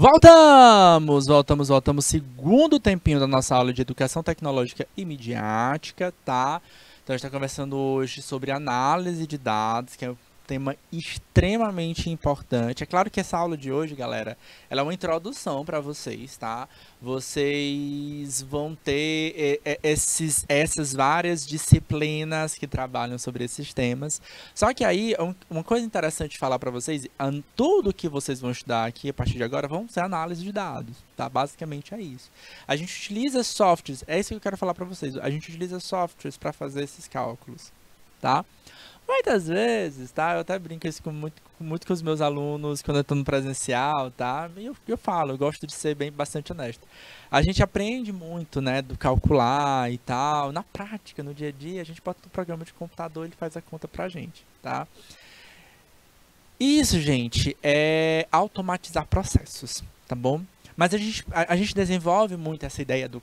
Voltamos. Segundo tempinho da nossa aula de Educação Tecnológica e Midiática, tá? Então, a gente está conversando hoje sobre análise de dados, que é um tema extremamente importante. É claro que essa aula de hoje, galera, ela é uma introdução para vocês, tá? Vocês vão ter essas várias disciplinas que trabalham sobre esses temas. Só que aí, uma coisa interessante de falar para vocês, tudo que vocês vão estudar aqui a partir de agora vão ser análise de dados, tá? Basicamente é isso. A gente utiliza softwares, é isso que eu quero falar para vocês, a gente utiliza softwares para fazer esses cálculos, tá? Muitas vezes, tá? Eu até brinco isso muito com os meus alunos quando eu estou no presencial, tá? E eu falo, eu gosto de ser bastante honesto. A gente aprende muito, né, do calcular e tal. Na prática, no dia a dia, a gente bota um programa de computador e ele faz a conta pra gente, tá? Isso, gente, é automatizar processos, tá bom? Mas a gente desenvolve muito essa ideia do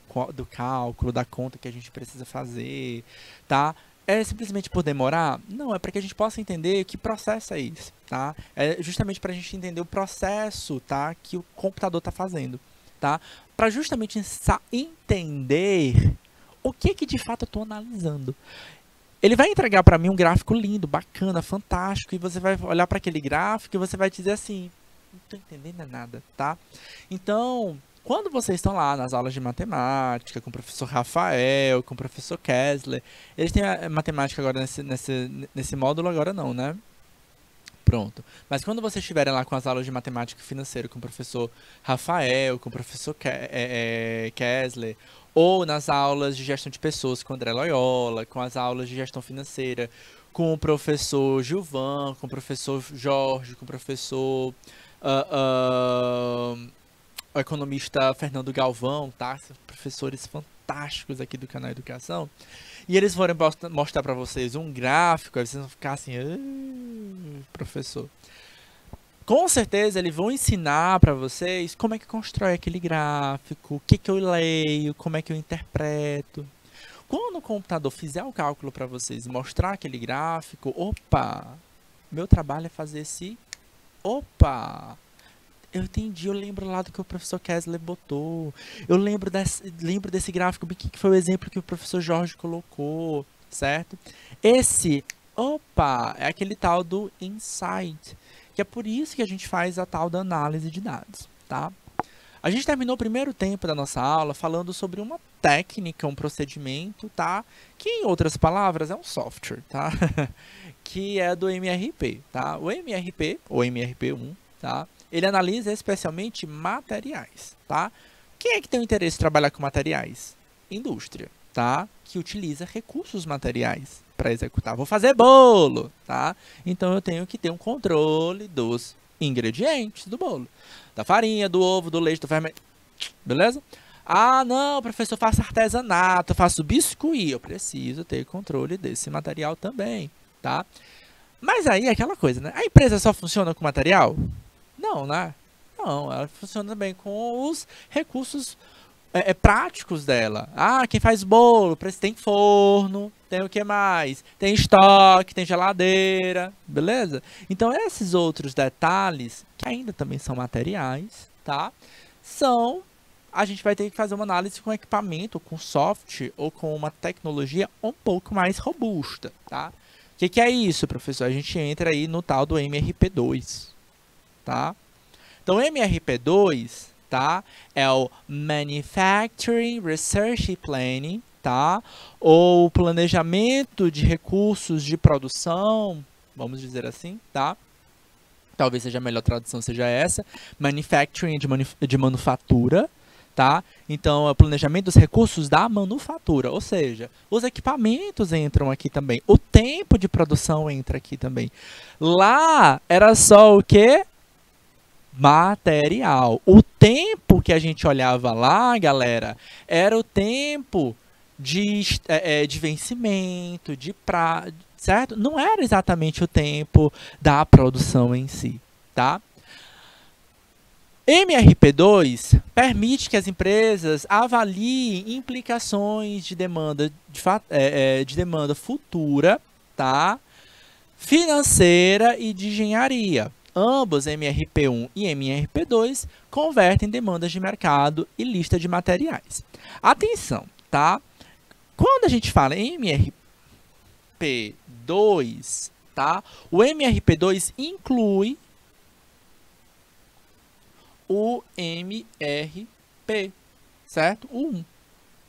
cálculo, da conta que a gente precisa fazer, tá? É simplesmente por demorar? Não, é para que a gente possa entender que processo é esse, tá? É justamente para a gente entender o processo, tá, que o computador está fazendo, tá? Para justamente entender o que de fato eu estou analisando. Ele vai entregar para mim um gráfico lindo, bacana, fantástico, e você vai olhar para aquele gráfico e você vai dizer assim, não estou entendendo nada, tá? Então, quando vocês estão lá nas aulas de matemática, com o professor Rafael, com o professor Kessler, eles têm a matemática agora nesse módulo, agora não, né? Pronto. Mas quando vocês estiverem lá com as aulas de matemática financeira com o professor Rafael, com o professor Kessler, ou nas aulas de gestão de pessoas com o André Loyola, com as aulas de gestão financeira com o professor Gilvan, com o professor Jorge, com o professor... o economista Fernando Galvão, tá? São professores fantásticos aqui do canal Educação. E eles forem mostrar para vocês um gráfico, aí vocês vão ficar assim, professor. Com certeza eles vão ensinar para vocês como é que constrói aquele gráfico, o que eu leio, como é que eu interpreto. Quando o computador fizer o cálculo para vocês e mostrar aquele gráfico, opa, meu trabalho é fazer eu entendi, eu lembro lá do que o professor Kessler botou. Eu lembro desse gráfico, que foi o exemplo que o professor Jorge colocou, certo? É aquele tal do insight, que é por isso que a gente faz a tal da análise de dados, tá? A gente terminou o primeiro tempo da nossa aula falando sobre uma técnica, um procedimento, tá? Que, em outras palavras, é um software, tá? Que é do MRP, tá? O MRP, ou MRP1, tá? Ele analisa especialmente materiais, tá? Quem é que tem o interesse em trabalhar com materiais? Indústria, tá? Que utiliza recursos materiais para executar. Vou fazer bolo, tá? Então eu tenho que ter um controle dos ingredientes do bolo. Da farinha, do ovo, do leite, do fermento. Beleza? Ah, não, professor, eu faço artesanato, eu faço biscuit. Eu preciso ter controle desse material também, tá? Mas aí é aquela coisa, né? A empresa só funciona com material? Não, né? Não, ela funciona bem com os recursos práticos dela. Ah, quem faz bolo, tem forno, tem o que mais? Tem estoque, tem geladeira, beleza? Então, esses outros detalhes, que ainda também são materiais, tá? A gente vai ter que fazer uma análise com equipamento, com software ou com uma tecnologia um pouco mais robusta, tá? O que é isso, professor? A gente entra aí no tal do MRP2. Tá? Então, o MRP2, tá? É o Manufacturing Research Planning, tá? Ou planejamento de recursos de produção, vamos dizer assim, tá? Talvez seja a melhor tradução seja essa. Manufacturing de manufatura, tá? Então, é o planejamento dos recursos da manufatura, ou seja, os equipamentos entram aqui também, o tempo de produção entra aqui também. Lá era só o quê? Material. O tempo que a gente olhava lá, galera, era o tempo de vencimento, certo? Não era exatamente o tempo da produção em si, tá? MRP2 permite que as empresas avaliem implicações de demanda, de demanda futura, tá? Financeira e de engenharia, Ambos, MRP1 e MRP2, convertem demandas de mercado e lista de materiais. Atenção, tá? Quando a gente fala em MRP2, tá? O MRP2 inclui o MRP, certo? O 1,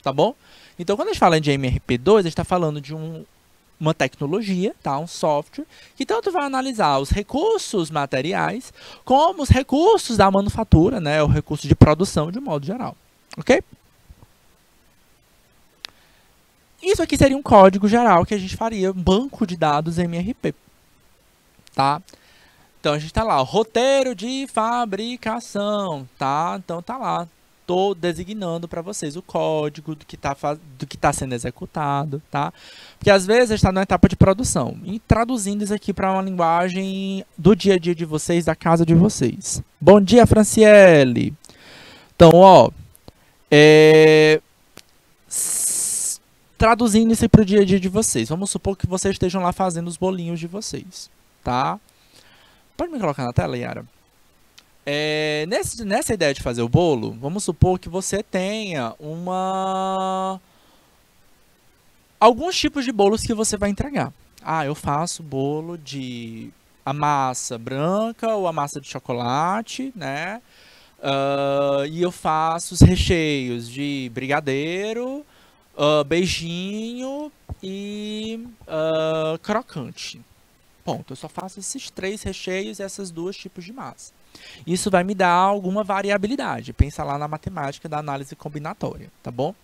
tá bom? Então, quando a gente fala de MRP2, a gente está falando de uma tecnologia, tá? Um software, que tanto vai analisar os recursos materiais, como os recursos da manufatura, né? O recurso de produção, de um modo geral, ok? Isso aqui seria um código geral que a gente faria, um banco de dados MRP, tá? Então, a gente tá lá, roteiro de fabricação, tá? Então, tá lá. Tô designando para vocês o código do que tá sendo executado, tá? Porque, às vezes, a gente está na etapa de produção. E traduzindo isso aqui para uma linguagem do dia a dia de vocês, da casa de vocês. Bom dia, Franciele! Então, ó... traduzindo isso para o dia a dia de vocês. Vamos supor que vocês estejam lá fazendo os bolinhos de vocês, tá? Pode me colocar na tela, Yara? Nessa ideia de fazer o bolo, vamos supor que você tenha alguns tipos de bolos que você vai entregar. Ah, eu faço bolo de a massa branca ou a massa de chocolate, né? E eu faço os recheios de brigadeiro, beijinho e crocante. Ponto. Eu só faço esses 3 recheios e esses 2 tipos de massa. Isso vai me dar alguma variabilidade. Pensa lá na matemática da análise combinatória, tá bom?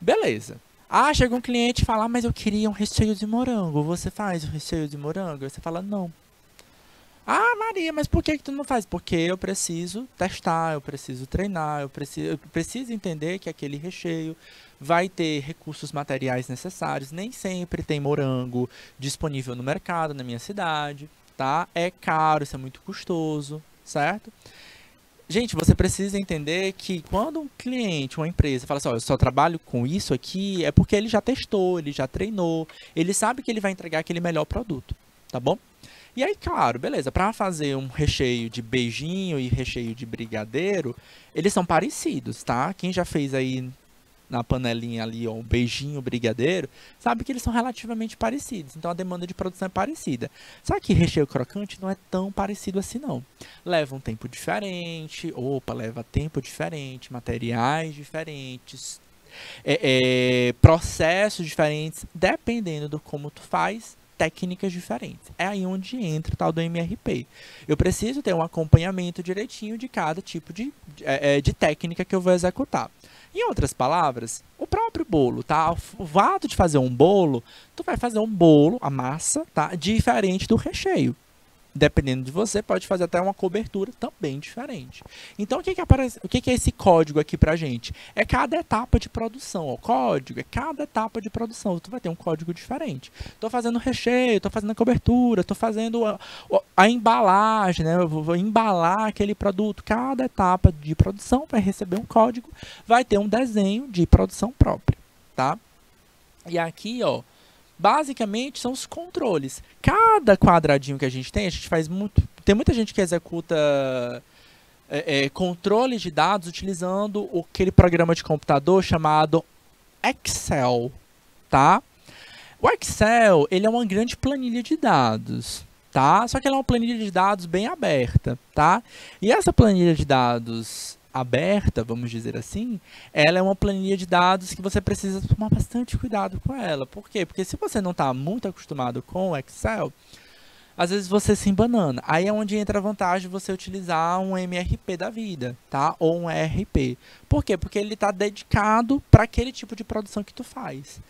Beleza. Ah, chega um cliente e fala, mas eu queria um recheio de morango. Você faz o recheio de morango? Aí você fala, não. Ah, Maria, mas por que tu não faz? Porque eu preciso testar, eu preciso treinar, eu preciso entender que aquele recheio vai ter recursos materiais necessários. Nem sempre tem morango disponível no mercado, na minha cidade, tá? É caro, isso é muito custoso, certo? Gente, você precisa entender que quando um cliente, uma empresa, fala assim, ó, eu só trabalho com isso aqui, é porque ele já testou, ele já treinou, ele sabe que ele vai entregar aquele melhor produto, tá bom? E aí, claro, beleza, para fazer um recheio de beijinho e recheio de brigadeiro, eles são parecidos, tá? Quem já fez aí na panelinha ali, ó, um beijinho, brigadeiro, sabe que eles são relativamente parecidos. Então, a demanda de produção é parecida. Só que recheio crocante não é tão parecido assim, não. Leva um tempo diferente, leva tempo diferente, materiais diferentes, processos diferentes, dependendo do como tu faz, técnicas diferentes. É aí onde entra o tal do MRP. Eu preciso ter um acompanhamento direitinho de cada tipo de técnica que eu vou executar. Em outras palavras, o próprio bolo, tá? O ato de fazer um bolo, tu vai fazer um bolo, a massa, tá? Diferente do recheio. Dependendo de você, pode fazer até uma cobertura também diferente. Então, o que é esse código aqui pra gente? É cada etapa de produção. O código é cada etapa de produção. Tu vai ter um código diferente. Estou fazendo recheio, estou fazendo a cobertura, estou fazendo a embalagem, né? Eu vou embalar aquele produto. Cada etapa de produção vai receber um código, vai ter um desenho de produção própria, tá? E aqui, ó, basicamente são os controles. Cada quadradinho que a gente faz muito... Tem muita gente que executa controle de dados utilizando aquele programa de computador chamado Excel, tá? O Excel, ele é uma grande planilha de dados, tá? Só que ela é uma planilha de dados bem aberta, tá? E essa planilha de dados aberta, vamos dizer assim, ela é uma planilha de dados que você precisa tomar bastante cuidado com ela. Por quê? Porque se você não está muito acostumado com o Excel, às vezes você se embanana. Aí é onde entra a vantagem de você utilizar um MRP da vida, tá? Ou um ERP. Por quê? Porque ele está dedicado para aquele tipo de produção que tu faz.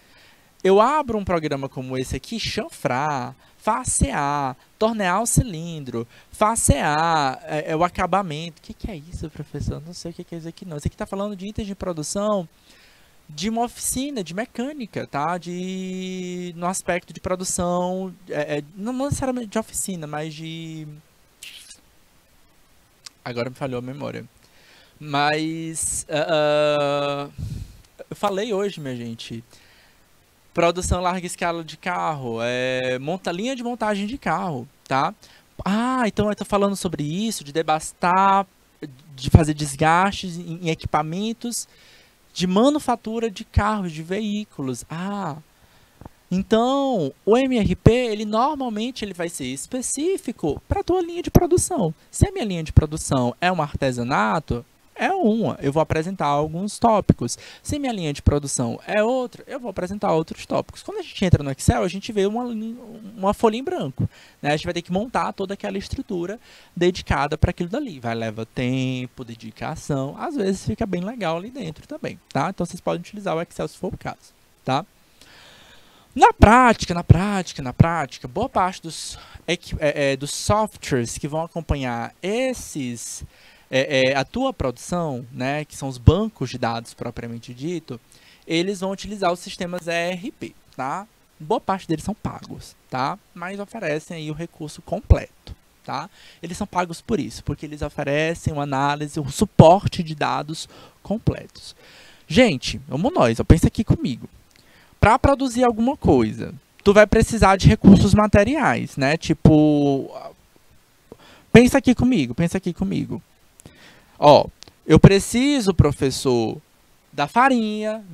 Eu abro um programa como esse aqui, chanfrar, facear, tornear o cilindro, facear o acabamento. O que é isso, professor? Não sei o que é isso aqui, não. Isso aqui está falando de itens de produção de uma oficina, de mecânica, tá? No aspecto de produção, não necessariamente de oficina, mas de... Agora me falhou a memória. Mas, eu falei hoje, minha gente... Produção larga escala de carro, linha de montagem de carro, tá? Então eu estou falando sobre isso, de devastar, de fazer desgastes em equipamentos de manufatura de carros, de veículos. Então, o MRP, ele normalmente ele vai ser específico para a tua linha de produção. Se a minha linha de produção é um artesanato, eu vou apresentar alguns tópicos. Se minha linha de produção é outra, eu vou apresentar outros tópicos. Quando a gente entra no Excel, a gente vê uma folha em branco, né? A gente vai ter que montar toda aquela estrutura dedicada para aquilo dali. Leva tempo, dedicação. Às vezes fica bem legal ali dentro também, tá? Então, vocês podem utilizar o Excel se for o caso, tá? Na prática, boa parte dos softwares que vão acompanhar a tua produção, né, que são os bancos de dados propriamente dito, eles vão utilizar os sistemas ERP, tá? Boa parte deles são pagos, tá? Mas oferecem aí o recurso completo, tá? Eles são pagos por isso, porque eles oferecem uma análise, um suporte de dados completos. Gente, vamos nós, pensa aqui comigo. Para produzir alguma coisa, tu vai precisar de recursos materiais, né? Tipo, pensa aqui comigo. Eu preciso, professor, da farinha,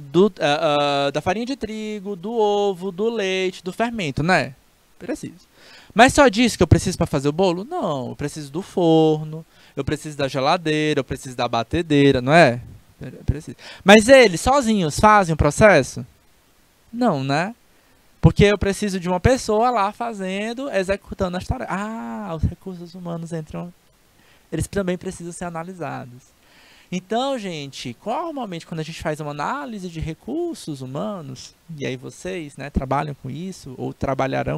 da farinha de trigo, do ovo, do leite, do fermento, né? Preciso. Mas só disso que eu preciso para fazer o bolo? Não, eu preciso do forno, eu preciso da geladeira, eu preciso da batedeira, não é? Preciso. Mas eles sozinhos fazem o processo? Não, né? Porque eu preciso de uma pessoa lá executando as tarefas. Os recursos humanos entram. Eles também precisam ser analisados. Então, gente, normalmente quando a gente faz uma análise de recursos humanos, e aí vocês, né, trabalham com isso, ou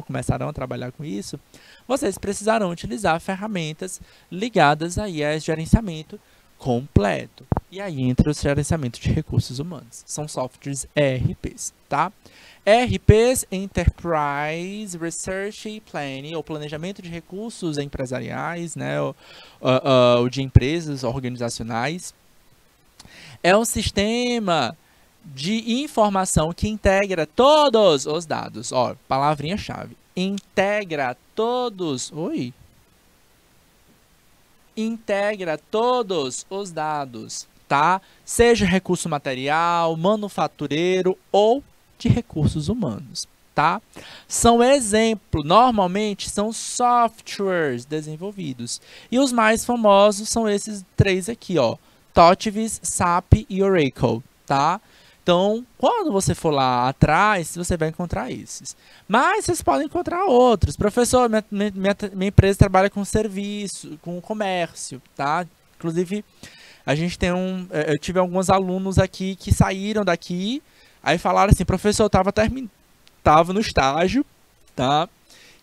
começarão a trabalhar com isso, vocês precisarão utilizar ferramentas ligadas aí a gerenciamento completo. E aí entra o gerenciamento de recursos humanos. São softwares ERPs, tá? ERPs, Enterprise Research Planning, ou planejamento de recursos empresariais, né? O de empresas organizacionais. É um sistema de informação que integra todos os dados. Palavrinha-chave. Integra todos os dados, tá? Seja recurso material, manufatureiro ou de recursos humanos, tá? São exemplo, normalmente são softwares desenvolvidos. E os mais famosos são esses três aqui, TOTVS, SAP e Oracle, tá? Então, quando você for lá atrás, você vai encontrar esses. Mas vocês podem encontrar outros. Professor, minha empresa trabalha com serviço, com comércio, tá? Inclusive, a gente tem eu tive alguns alunos aqui que saíram daqui, aí falaram assim, professor, eu tava no estágio, tá?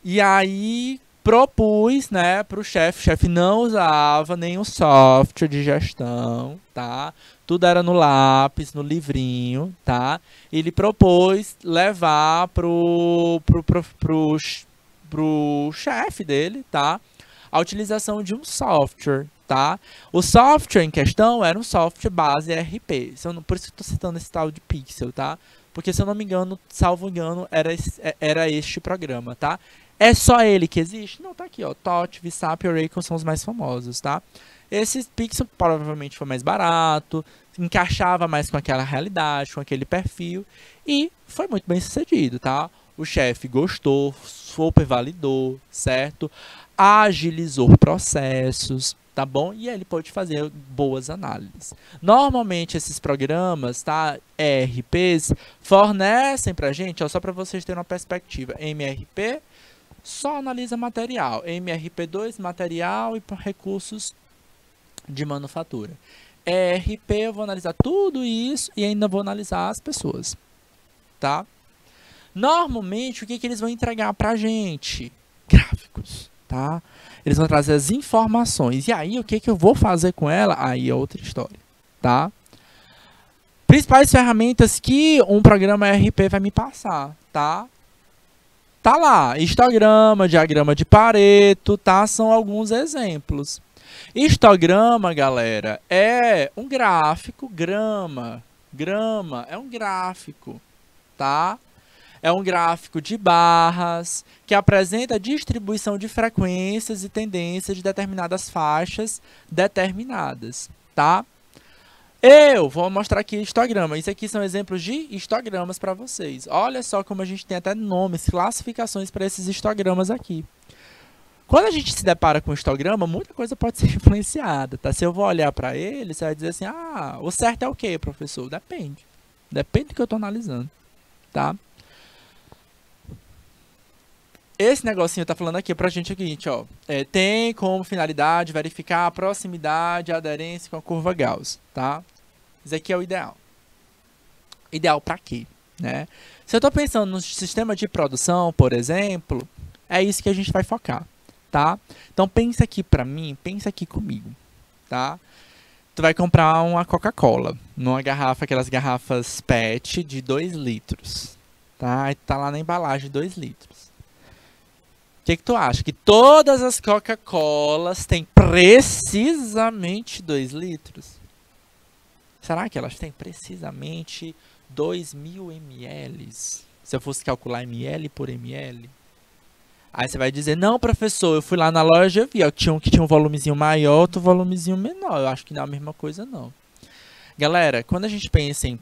E aí propus, né, para o chefe não usava nenhum software de gestão, tá? Tudo era no lápis, no livrinho, tá? Ele propôs levar pro chefe dele, tá? A utilização de um software, tá? O software em questão era um software base ERP. Por isso que eu tô citando esse tal de Pixel, tá? Porque, se eu não me engano, salvo engano, era este programa, tá? É só ele que existe? Não, tá aqui, TOTVS, SAP e Oracle são os mais famosos, tá? Esse Pixel provavelmente foi mais barato, encaixava mais com aquela realidade, com aquele perfil, e foi muito bem sucedido, tá? O chefe gostou, super validou, certo? Agilizou processos, tá bom? E ele pode fazer boas análises. Normalmente esses programas, tá? ERPs, fornecem pra gente, só para vocês terem uma perspectiva, MRP só analisa material, MRP2 material e recursos de manufatura. ERP eu vou analisar tudo isso e ainda vou analisar as pessoas, tá? Normalmente o que eles vão entregar pra gente? Gráficos, tá? Eles vão trazer as informações. E aí, o que eu vou fazer com ela? Aí é outra história, tá? Principais ferramentas que um programa ERP vai me passar, tá? Tá lá, histograma, diagrama de Pareto, tá? São alguns exemplos. Histograma, galera, é um gráfico, grama é um gráfico, tá? É um gráfico de barras que apresenta a distribuição de frequências e tendências de determinadas faixas determinadas, tá? Eu vou mostrar aqui histograma. Isso aqui são exemplos de histogramas para vocês. Olha só como a gente tem até nomes, classificações para esses histogramas aqui. Quando a gente se depara com um histograma, muita coisa pode ser influenciada, tá? Se eu vou olhar para ele, você vai dizer assim, ah, o certo é o quê, professor? Depende. Depende do que eu estou analisando, tá? Esse negocinho tá falando aqui pra gente o seguinte, ó. Tem como finalidade verificar a proximidade e aderência com a curva Gauss, tá? Isso aqui é o ideal. Ideal pra quê, né? Se eu tô pensando no sistema de produção, por exemplo, é isso que a gente vai focar, tá? Então pensa aqui pra mim, pensa aqui comigo, tá? Tu vai comprar uma Coca-Cola numa garrafa, aquelas garrafas PET de 2 litros, tá? E tá lá na embalagem 2 litros. O que tu acha? Que todas as Coca-Colas têm precisamente 2 litros? Será que elas têm precisamente 2.000 ml? Se eu fosse calcular ml por ml? Aí você vai dizer, não, professor, eu fui lá na loja e eu vi, ó, que tinha um volumezinho maior, outro volumezinho menor. Eu acho que não é a mesma coisa, não. Galera, quando a gente pensa em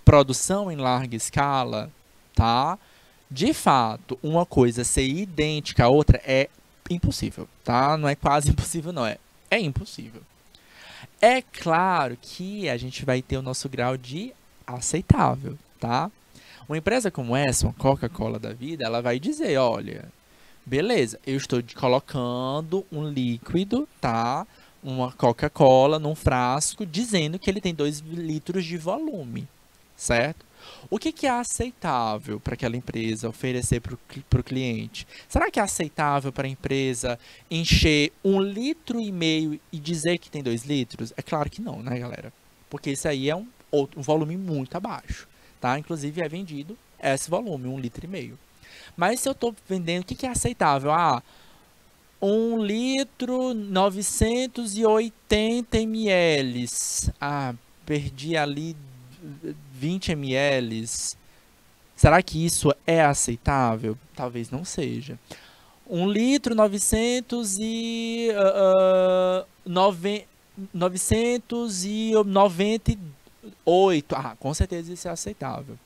produção em larga escala, tá? De fato, uma coisa ser idêntica à outra é impossível, tá? Não é quase impossível, não. É impossível. É claro que a gente vai ter o nosso grau de aceitável, tá? Uma empresa como essa, uma Coca-Cola da vida, ela vai dizer, olha, beleza, eu estou colocando um líquido, tá? Uma Coca-Cola num frasco, dizendo que ele tem 2 litros de volume, certo? O que é aceitável para aquela empresa oferecer para o cliente? Será que é aceitável para a empresa encher 1,5 litro e dizer que tem 2 litros? É claro que não, né, galera? Porque isso aí é um volume muito abaixo, tá? Inclusive é vendido esse volume, 1,5 litro. Mas se eu estou vendendo, o que é aceitável? Ah, 1 litro 980 ml. Ah, perdi ali 20 ml. Será que isso é aceitável? Talvez não seja. 1 litro 998. Ah, com certeza isso é aceitável.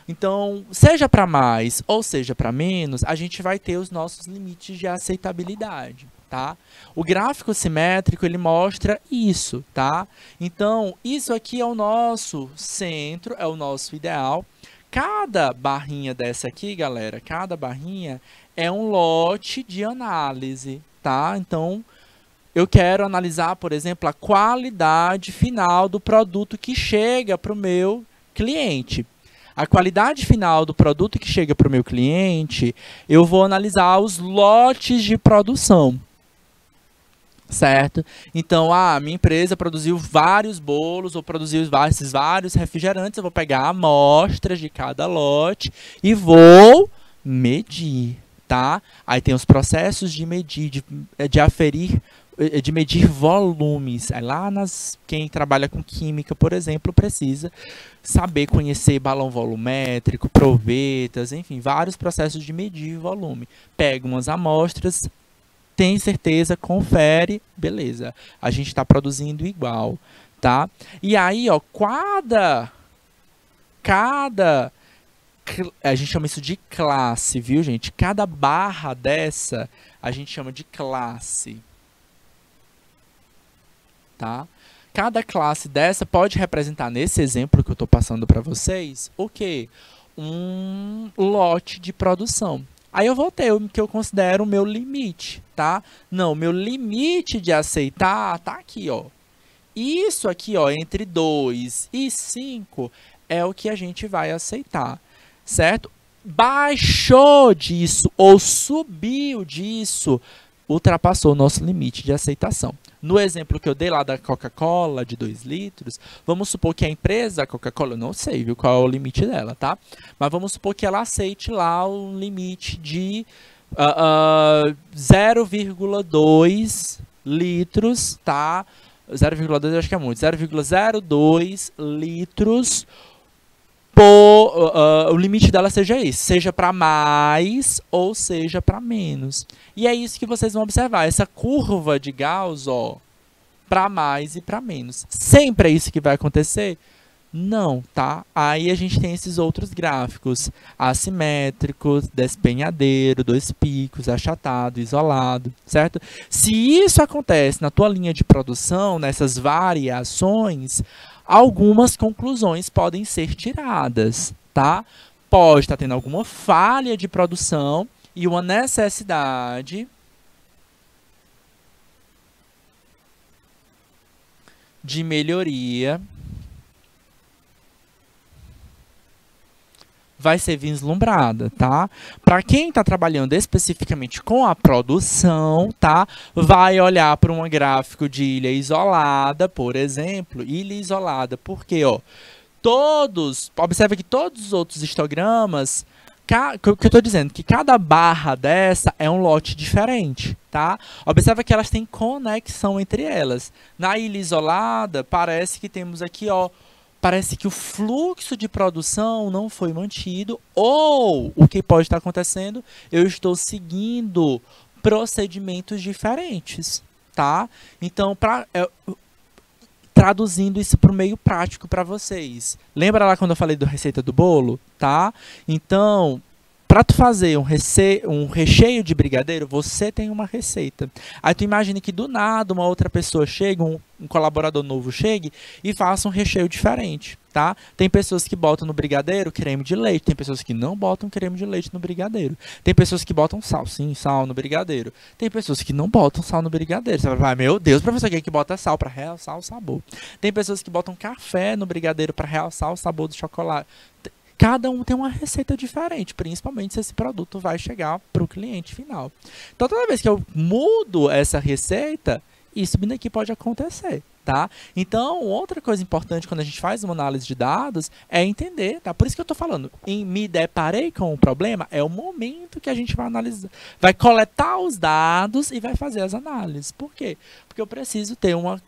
Então, seja para mais ou seja para menos, a gente vai ter os nossos limites de aceitabilidade, tá? O gráfico simétrico, ele mostra isso, tá? Então, isso aqui é o nosso centro, é o nosso ideal. Cada barrinha dessa aqui, galera, cada barrinha é um lote de análise, tá? Então, eu quero analisar, por exemplo, a qualidade final do produto que chega para o meu cliente. A qualidade final do produto que chega para o meu cliente, eu vou analisar os lotes de produção, certo? Então, a minha empresa produziu vários bolos ou produziu esses vários refrigerantes, eu vou pegar amostras de cada lote e vou medir, tá? Aí tem os processos de medir, de aferir, de medir volumes. Aí lá quem trabalha com química, por exemplo, precisa saber conhecer balão volumétrico, provetas, enfim, vários processos de medir volume. Pega umas amostras, tem certeza, confere, beleza. A gente está produzindo igual, tá? E aí, ó, a gente chama isso de classe, viu, gente? Cada barra dessa, a gente chama de classe. Tá? Cada classe dessa pode representar, nesse exemplo que eu estou passando para vocês, o quê? Um lote de produção. Aí eu vou ter o que eu considero o meu limite, tá? Não, meu limite de aceitar tá aqui, ó. Isso aqui, ó, entre 2 e 5 é o que a gente vai aceitar, certo? Baixou disso ou subiu disso, ultrapassou o nosso limite de aceitação. No exemplo que eu dei lá da Coca-Cola de 2 litros, vamos supor que a empresa, a Coca-Cola, eu não sei, viu, qual é o limite dela, tá? Mas vamos supor que ela aceite lá um limite de 0,2 litros, tá? 0,2 eu acho que é muito, 0,02 litros o limite dela seja esse, seja para mais ou seja para menos. E é isso que vocês vão observar, essa curva de Gauss, ó, para mais e para menos. Sempre é isso que vai acontecer? Não, tá? Aí a gente tem esses outros gráficos, assimétricos, despenhadeiro, dois picos, achatado, isolado, certo? Se isso acontece na tua linha de produção, nessas variações, algumas conclusões podem ser tiradas, tá? Pode estar tendo alguma falha de produção e uma necessidade de melhoria vai ser vislumbrada, tá? Para quem está trabalhando especificamente com a produção, tá? Vai olhar para um gráfico de ilha isolada, por exemplo, ilha isolada, porque, ó, observa que todos os outros histogramas, que eu estou dizendo, que cada barra dessa é um lote diferente, tá? Observa que elas têm conexão entre elas. Na ilha isolada, parece que temos aqui, ó, parece que o fluxo de produção não foi mantido, ou o que pode estar acontecendo, eu estou seguindo procedimentos diferentes, tá? Então, traduzindo isso para o meio prático para vocês. Lembra lá quando eu falei da receita do bolo, tá? Então, para tu fazer um recheio de brigadeiro, você tem uma receita. Aí tu imagina que do nada uma outra pessoa chega, um colaborador novo chegue e faça um recheio diferente, tá? Tem pessoas que botam no brigadeiro creme de leite, tem pessoas que não botam creme de leite no brigadeiro. Tem pessoas que botam sal, sim, sal no brigadeiro. Tem pessoas que não botam sal no brigadeiro. Você vai falar, meu Deus, professor, quem é que bota sal para realçar o sabor? Tem pessoas que botam café no brigadeiro para realçar o sabor do chocolate. Cada um tem uma receita diferente, principalmente se esse produto vai chegar para o cliente final. Então, toda vez que eu mudo essa receita, isso vindo aqui pode acontecer, tá? Então, outra coisa importante quando a gente faz uma análise de dados é entender, tá? Por isso que eu estou falando, me deparei com um problema, é o momento que a gente vai analisar, vai coletar os dados e vai fazer as análises. Por quê? Porque eu preciso ter uma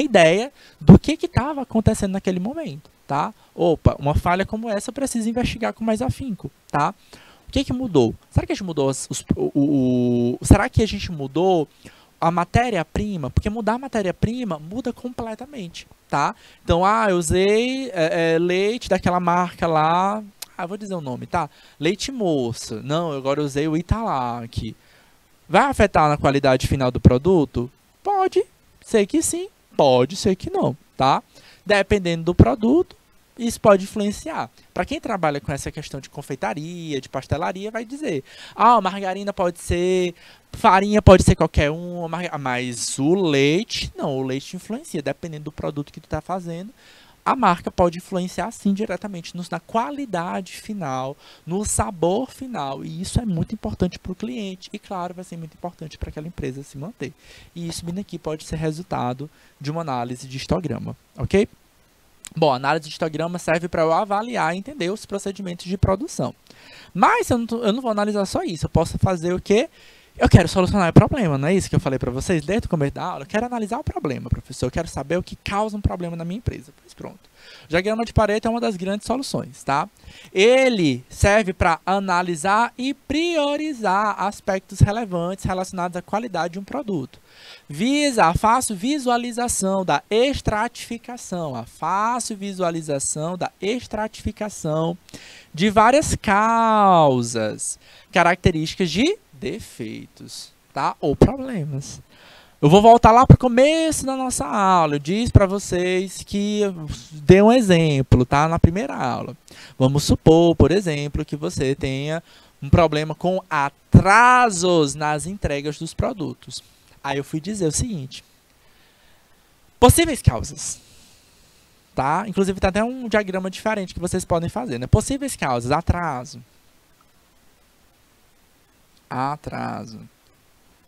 ideia do que estava acontecendo naquele momento, tá? Opa, uma falha como essa eu preciso investigar com mais afinco, tá? O que mudou? Será que a gente mudou será que a gente mudou a matéria-prima? Porque mudar a matéria-prima muda completamente, tá? Então, eu usei leite daquela marca lá, vou dizer o nome, tá? Leite moça. Não, agora eu usei o Italac. Vai afetar na qualidade final do produto? Pode ser que sim, pode ser que não, tá? Dependendo do produto, isso pode influenciar. Para quem trabalha com essa questão de confeitaria, de pastelaria, vai dizer, margarina pode ser, farinha pode ser qualquer um, mas o leite, não, o leite influencia, dependendo do produto que tu está fazendo. A marca pode influenciar, sim, diretamente na qualidade final, no sabor final. E isso é muito importante para o cliente. E, claro, vai ser muito importante para aquela empresa se manter. E isso vindo aqui pode ser resultado de uma análise de histograma, ok? Bom, a análise de histograma serve para eu avaliar e entender os procedimentos de produção. Mas eu não vou analisar só isso. Eu posso fazer o quê? Eu quero solucionar o problema, não é isso que eu falei para vocês desde o começo da aula? Eu quero analisar o problema, professor. Eu quero saber o que causa um problema na minha empresa. Pois pronto. O diagrama de Pareto é uma das grandes soluções, tá? Ele serve para analisar e priorizar aspectos relevantes relacionados à qualidade de um produto. Visa a fácil visualização da estratificação, de várias causas, características de defeitos, tá? Ou problemas. Eu vou voltar lá para o começo da nossa aula. Eu disse para vocês que dei um exemplo, tá? Na primeira aula. Vamos supor, por exemplo, que você tenha um problema com atrasos nas entregas dos produtos. Aí eu fui dizer o seguinte: possíveis causas, tá? Inclusive tem até um diagrama diferente que vocês podem fazer, né? Possíveis causas: atraso.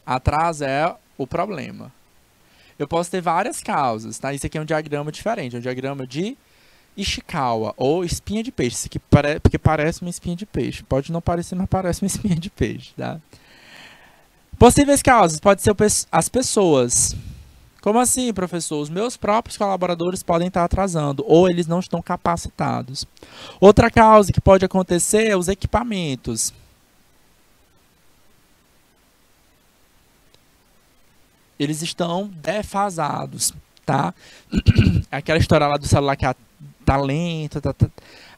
Atraso é o problema. Eu posso ter várias causas, tá? Isso aqui é um diagrama diferente, é um diagrama de Ishikawa, ou espinha de peixe, isso aqui porque parece uma espinha de peixe. Pode não parecer, mas parece uma espinha de peixe, tá? Possíveis causas, pode ser as pessoas. Como assim, professor? Os meus próprios colaboradores podem estar atrasando ou eles não estão capacitados. Outra causa que pode acontecer é os equipamentos. Eles estão defasados, tá? Aquela história lá do celular que tá lento,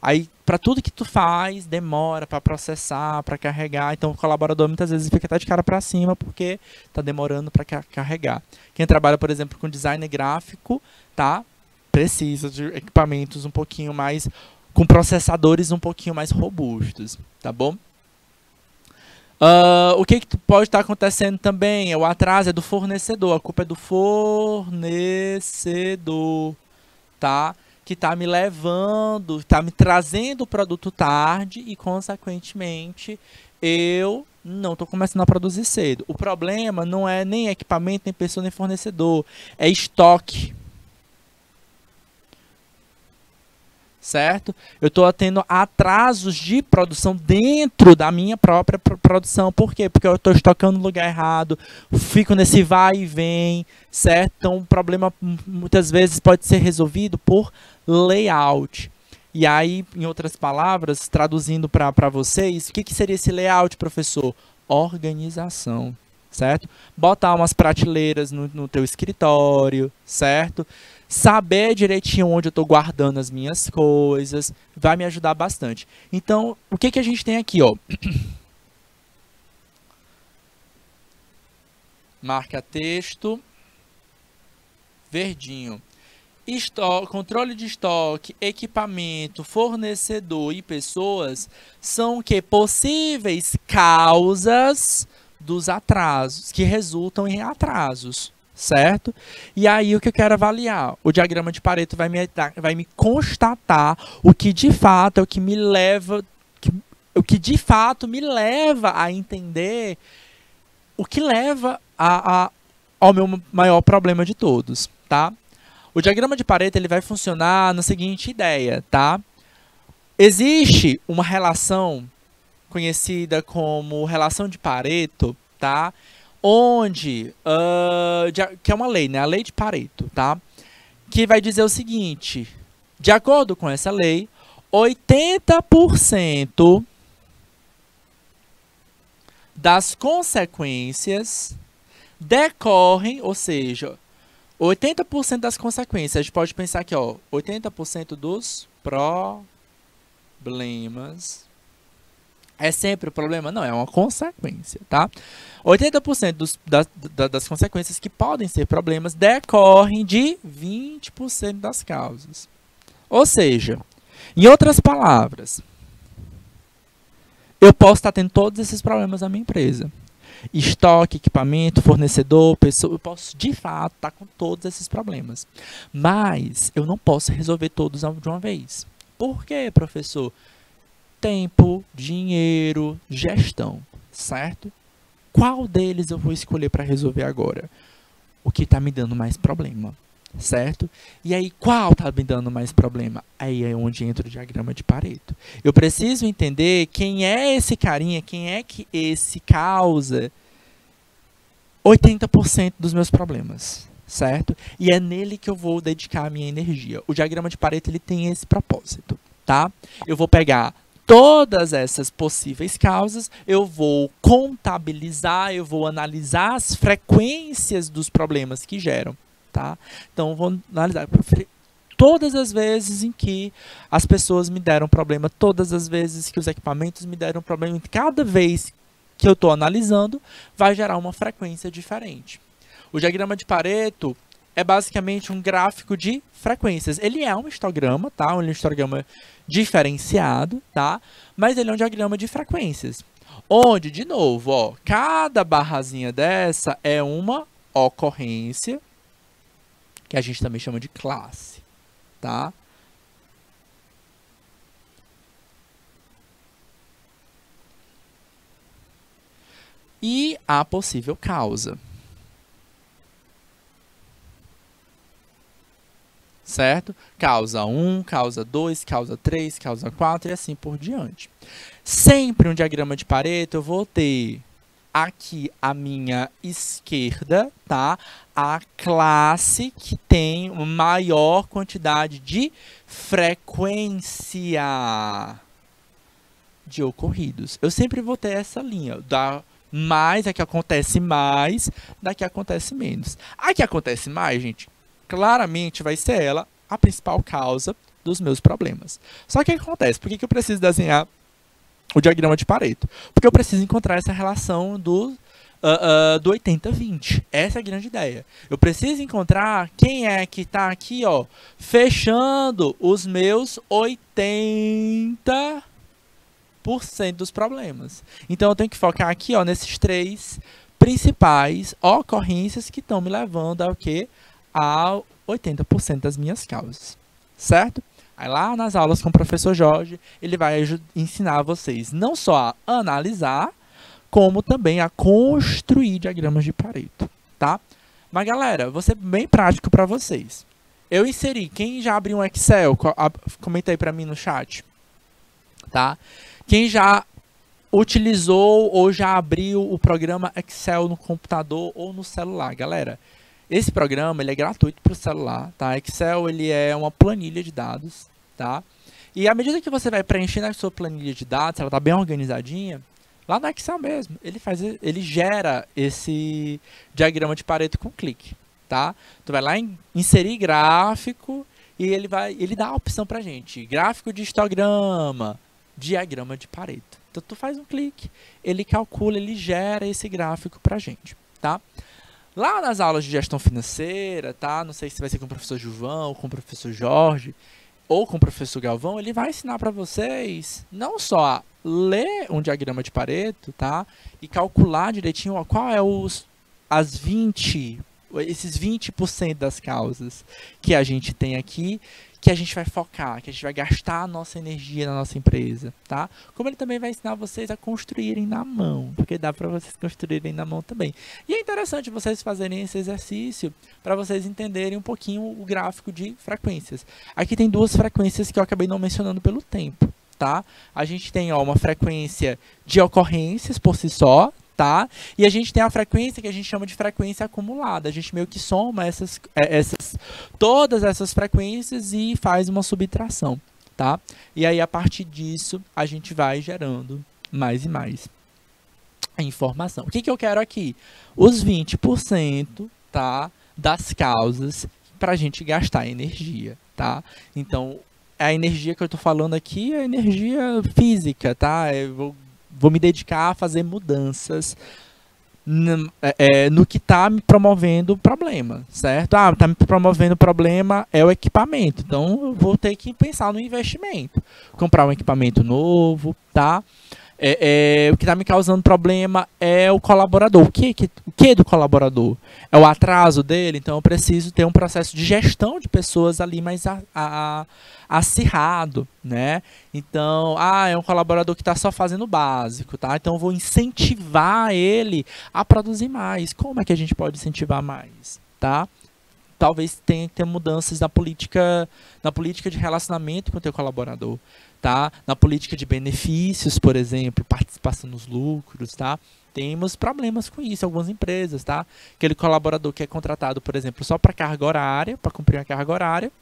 aí para tudo que tu faz, demora para processar, para carregar. Então o colaborador muitas vezes fica até de cara para cima porque tá demorando para carregar. Quem trabalha, por exemplo, com design gráfico, tá? Precisa de equipamentos um pouquinho mais, com processadores um pouquinho mais robustos, tá bom? O que pode estar acontecendo também? O atraso é do fornecedor. A culpa é do fornecedor, tá? Que está me levando, está me trazendo o produto tarde e, consequentemente, eu não estou começando a produzir cedo. O problema não é nem equipamento, nem pessoa, nem fornecedor. É estoque. Certo? Eu estou tendo atrasos de produção dentro da minha própria produção. Por quê? Porque eu estou estocando no lugar errado, fico nesse vai e vem, certo? Então, o problema muitas vezes pode ser resolvido por layout. E aí, em outras palavras, traduzindo para vocês, o que seria esse layout, professor? Organização, certo? Botar umas prateleiras no teu escritório, certo? Saber direitinho onde eu estou guardando as minhas coisas vai me ajudar bastante. Então, o que a gente tem aqui, ó? Marca texto, verdinho. Controle de estoque, equipamento, fornecedor e pessoas são o que? Possíveis causas dos atrasos, que resultam em atrasos. Certo? E aí o que eu quero avaliar? O diagrama de Pareto vai me constatar o que de fato é o que me leva, o que de fato me leva a entender o que leva ao meu maior problema de todos, tá? O diagrama de Pareto ele vai funcionar na seguinte ideia, tá? Existe uma relação conhecida como relação de Pareto, tá? Onde, que é uma lei, né? A lei de Pareto, tá? Que vai dizer o seguinte, de acordo com essa lei, 80% das consequências decorrem, ou seja, 80% das consequências, a gente pode pensar aqui, ó, 80% dos problemas. É sempre o problema? Não, é uma consequência, tá? 80% das consequências que podem ser problemas decorrem de 20% das causas. Ou seja, em outras palavras, eu posso estar tendo todos esses problemas na minha empresa. Estoque, equipamento, fornecedor, pessoa, eu posso de fato estar com todos esses problemas. Mas eu não posso resolver todos de uma vez. Por quê, professor? Tempo, dinheiro, gestão, certo? Qual deles eu vou escolher para resolver agora? O que está me dando mais problema, certo? E aí, qual está me dando mais problema? Aí é onde entra o diagrama de Pareto. Eu preciso entender quem é esse carinha, quem é que esse causa 80% dos meus problemas, certo? E é nele que eu vou dedicar a minha energia. O diagrama de Pareto ele tem esse propósito, tá? Eu vou pegar todas essas possíveis causas, eu vou contabilizar, eu vou analisar as frequências dos problemas que geram, tá? Então, eu vou analisar todas as vezes em que as pessoas me deram problema, todas as vezes que os equipamentos me deram problema, cada vez que eu estou analisando, vai gerar uma frequência diferente. O diagrama de Pareto é basicamente um gráfico de frequências. Ele é um histograma, tá? Um histograma diferenciado, tá? Mas ele é um diagrama de frequências. Onde, de novo, ó, cada barrazinha dessa é uma ocorrência, que a gente também chama de classe, tá? E a possível causa. Certo? Causa 1, causa 2, causa 3, causa 4 e assim por diante. Sempre um diagrama de Pareto eu vou ter aqui à minha esquerda, tá? A classe que tem maior quantidade de frequência de ocorridos. Eu sempre vou ter essa linha, da mais, a que acontece mais, da que acontece menos. A que acontece mais, gente, claramente vai ser ela a principal causa dos meus problemas. Só que o que acontece? Por que eu preciso desenhar o diagrama de Pareto? Porque eu preciso encontrar essa relação do 80-20. Essa é a grande ideia. Eu preciso encontrar quem é que está aqui, ó, fechando os meus 80% dos problemas. Então eu tenho que focar aqui, ó, nesses 3 principais ocorrências que estão me levando ao quê? A 80% das minhas causas. Certo? Aí lá nas aulas com o professor Jorge, ele vai ensinar vocês não só a analisar, como também a construir diagramas de Pareto, tá? Mas galera, vou ser bem prático para vocês. Eu inseri, quem já abriu um Excel, comenta aí para mim no chat, tá? Quem já utilizou ou já abriu o programa Excel no computador ou no celular, galera? Esse programa, ele é gratuito para o celular, tá? Excel, ele é uma planilha de dados, tá? E à medida que você vai preenchendo a sua planilha de dados, ela tá bem organizadinha, lá no Excel mesmo, ele gera esse diagrama de Pareto com clique, tá? Tu vai lá em inserir gráfico e ele dá a opção pra gente, gráfico de histograma, diagrama de Pareto. Então tu faz um clique, ele calcula, ele gera esse gráfico pra gente, tá? Lá nas aulas de gestão financeira, tá? Não sei se vai ser com o professor Gilvão, com o professor Jorge, ou com o professor Galvão, ele vai ensinar para vocês não só a ler um diagrama de Pareto, tá? E calcular direitinho, ó, qual é esses 20% das causas que a gente tem aqui, que a gente vai focar, que a gente vai gastar a nossa energia na nossa empresa, tá? Como ele também vai ensinar vocês a construírem na mão, porque dá para vocês construírem na mão também. E é interessante vocês fazerem esse exercício para vocês entenderem um pouquinho o gráfico de frequências. Aqui tem 2 frequências que eu acabei não mencionando pelo tempo, tá? A gente tem, ó, uma frequência de ocorrências por si só, tá? E a gente tem a frequência que a gente chama de frequência acumulada. A gente meio que soma todas essas frequências e faz uma subtração, tá? E aí, a partir disso, a gente vai gerando mais e mais informação. O que eu quero aqui? Os 20%, tá? Das causas para a gente gastar energia, tá? Então, a energia que eu estou falando aqui é energia física, tá? Eu vou me dedicar a fazer mudanças no que está me promovendo o problema, certo? Ah, está me promovendo o problema é o equipamento, então eu vou ter que pensar no investimento, comprar um equipamento novo, tá? O que está me causando problema é o colaborador. O que do colaborador? É o atraso dele, então eu preciso ter um processo de gestão de pessoas ali mais acirrado, né? Então, é um colaborador que está só fazendo o básico, tá? Então eu vou incentivar ele a produzir mais. Como é que a gente pode incentivar mais, tá? Talvez tenha que ter mudanças na política de relacionamento com o teu colaborador, tá? Na política de benefícios, por exemplo, participação nos lucros, tá? Temos problemas com isso em algumas empresas, tá? Aquele colaborador que é contratado, por exemplo, só para carga horária, para cumprir uma carga horária,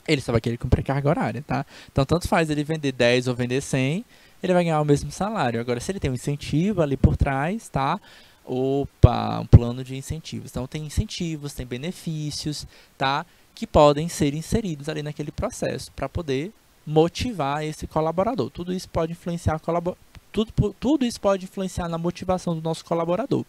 ele só vai querer cumprir carga horária, tá? Então, tanto faz ele vender 10 ou vender 100, ele vai ganhar o mesmo salário. Agora, se ele tem um incentivo ali por trás, tá? Um plano de incentivos. Então, tem incentivos, tem benefícios, tá? Que podem ser inseridos ali naquele processo para poder motivar esse colaborador. Tudo isso pode influenciar tudo isso pode influenciar na motivação do nosso colaborador.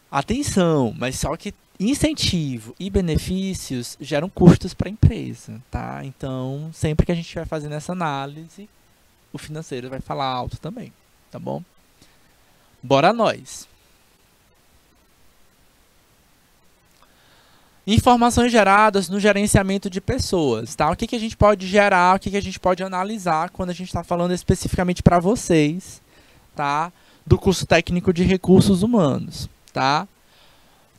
Atenção, mas só que incentivo e benefícios geram custos para a empresa, tá? Então, sempre que a gente vai fazendo essa análise, o financeiro vai falar alto também, tá bom? Bora nós! Informações geradas no gerenciamento de pessoas, tá? O que a gente pode gerar, o que a gente pode analisar quando a gente está falando especificamente para vocês, tá? Do curso técnico de recursos humanos, tá?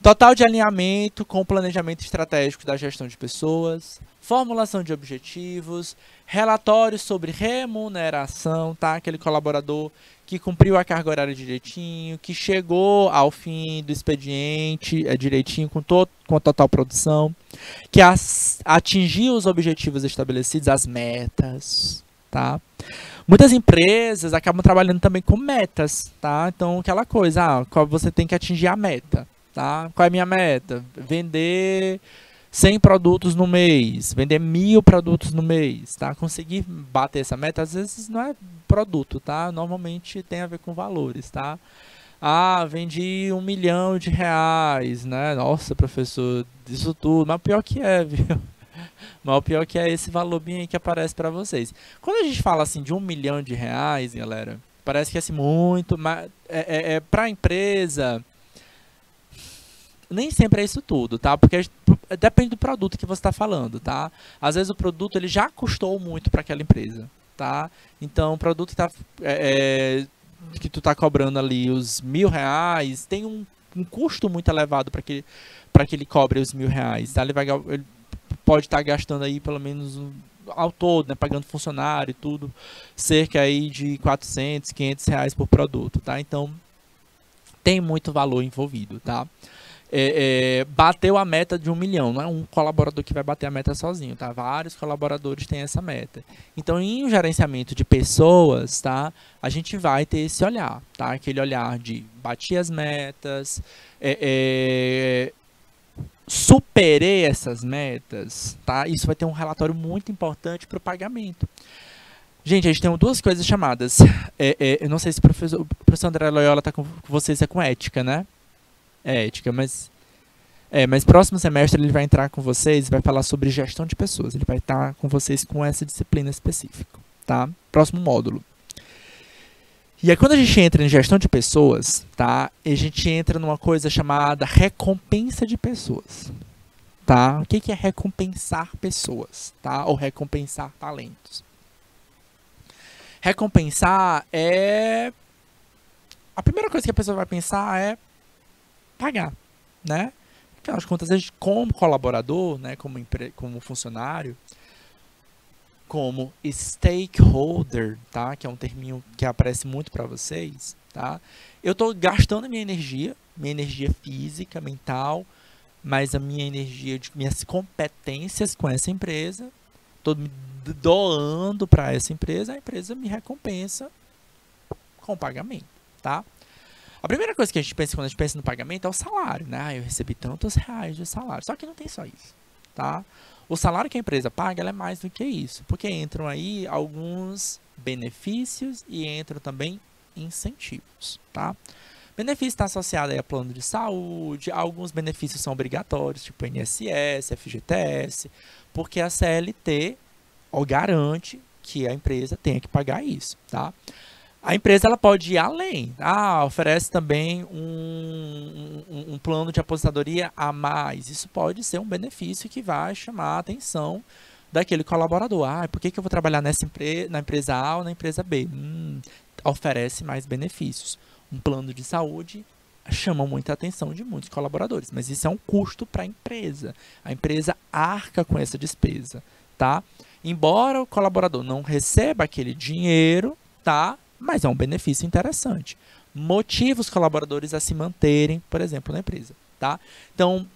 Total de alinhamento com o planejamento estratégico da gestão de pessoas, formulação de objetivos, relatórios sobre remuneração, tá? Aquele colaborador que cumpriu a carga horária direitinho, que chegou ao fim do expediente direitinho com a total produção, que atingiu os objetivos estabelecidos, as metas, tá? Muitas empresas acabam trabalhando também com metas, tá? Então, aquela coisa, você tem que atingir a meta, tá? Qual é a minha meta? Vender 100 produtos no mês, vender 1000 produtos no mês, tá? Conseguir bater essa meta, às vezes não é produto, tá? Normalmente tem a ver com valores, tá? Vendi R$1 milhão, né? Nossa, professor, isso tudo, mas o pior que é, viu? Mas o pior que é esse valor bem aí que aparece para vocês. Quando a gente fala assim de R$1 milhão, galera, parece que é assim muito, mas para a empresa nem sempre é isso tudo, tá? Porque depende do produto que você está falando, tá? Às vezes o produto ele já custou muito para aquela empresa, tá? Então o produto que tu tá cobrando ali os R$1.000 tem um custo muito elevado para que ele cobre os R$1.000, tá? Ele pode estar gastando aí pelo menos ao todo, né, pagando funcionário e tudo, cerca aí de R$400, R$500 por produto, tá? Então tem muito valor envolvido, tá? Bateu a meta de 1 milhão, não é um colaborador que vai bater a meta sozinho, tá? Vários colaboradores têm essa meta. Então, em um gerenciamento de pessoas, tá? A gente vai ter esse olhar, tá? Aquele olhar de bater as metas, superei essas metas, tá? Isso vai ter um relatório muito importante para o pagamento. Gente, a gente tem duas coisas chamadas. Eu não sei se o professor André Loyola está com vocês, é com ética, né? Ética, mas próximo semestre ele vai entrar com vocês e vai falar sobre gestão de pessoas. Ele vai estar com vocês com essa disciplina específica, tá? Próximo módulo. E aí quando a gente entra em gestão de pessoas, tá? A gente entra numa coisa chamada recompensa de pessoas, tá? O que é recompensar pessoas, tá? Ou recompensar talentos? Recompensar a primeira coisa que a pessoa vai pensar é pagar, né? Afinal de contas, a gente, como colaborador, né, como funcionário, como stakeholder, tá? Que é um terminho que aparece muito para vocês, tá? Eu estou gastando minha energia física, mental, mas a minha energia, minhas competências com essa empresa, estou me doando para essa empresa, a empresa me recompensa com pagamento, tá? A primeira coisa que a gente pensa quando a gente pensa no pagamento é o salário, né? Eu recebi tantos reais de salário. Só que não tem só isso, tá? O salário que a empresa paga ela é mais do que isso, porque entram aí alguns benefícios e entram também incentivos, tá? Benefício está associado aí a plano de saúde, alguns benefícios são obrigatórios, tipo INSS, FGTS, porque a CLT garante que a empresa tenha que pagar isso, tá? A empresa ela pode ir além, oferece também um plano de aposentadoria a mais. Isso pode ser um benefício que vai chamar a atenção daquele colaborador. Por que eu vou trabalhar na empresa A ou na empresa B? Oferece mais benefícios. Um plano de saúde chama muita atenção de muitos colaboradores, mas isso é um custo para a empresa. A empresa arca com essa despesa, tá? Embora o colaborador não receba aquele dinheiro, tá? Mas é um benefício interessante. Motiva os colaboradores a se manterem, por exemplo, na empresa, tá? Então,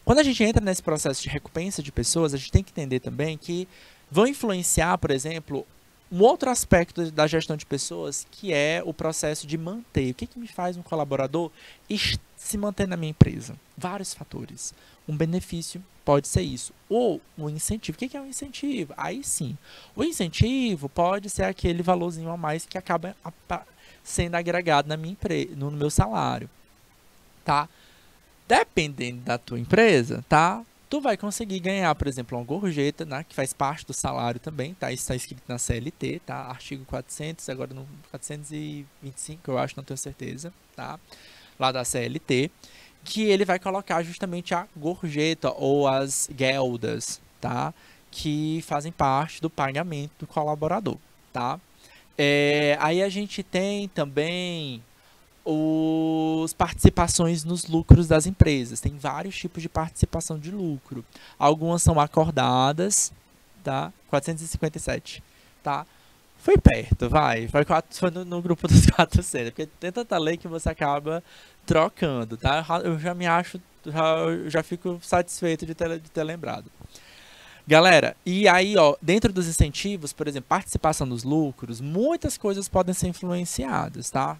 quando a gente entra nesse processo de recompensa de pessoas, a gente tem que entender também que vão influenciar, por exemplo, um outro aspecto da gestão de pessoas, que é o processo de manter. O que me faz um colaborador se manter na minha empresa? Vários fatores. Um benefício pode ser isso. Ou um incentivo. O que é um incentivo? Aí sim. O incentivo pode ser aquele valorzinho a mais que acaba sendo agregado no meu salário. Tá? Dependendo da tua empresa, tá? Tu vai conseguir ganhar, por exemplo, uma gorjeta, né, que faz parte do salário também, tá? Isso está escrito na CLT, tá? Artigo 400, agora no 425, eu acho, não tenho certeza, tá? Lá da CLT, que ele vai colocar justamente a gorjeta ou as gueldas, tá? Que fazem parte do pagamento do colaborador, tá? Aí a gente tem também os participações nos lucros das empresas. Tem vários tipos de participação de lucro. Algumas são acordadas, tá? 457, tá? Foi perto, vai. Foi no grupo dos 400, porque tem tanta lei que você acaba trocando, tá? Eu já me acho, já fico satisfeito de ter lembrado. Galera, e aí, ó, dentro dos incentivos, por exemplo, participação nos lucros, muitas coisas podem ser influenciadas, tá?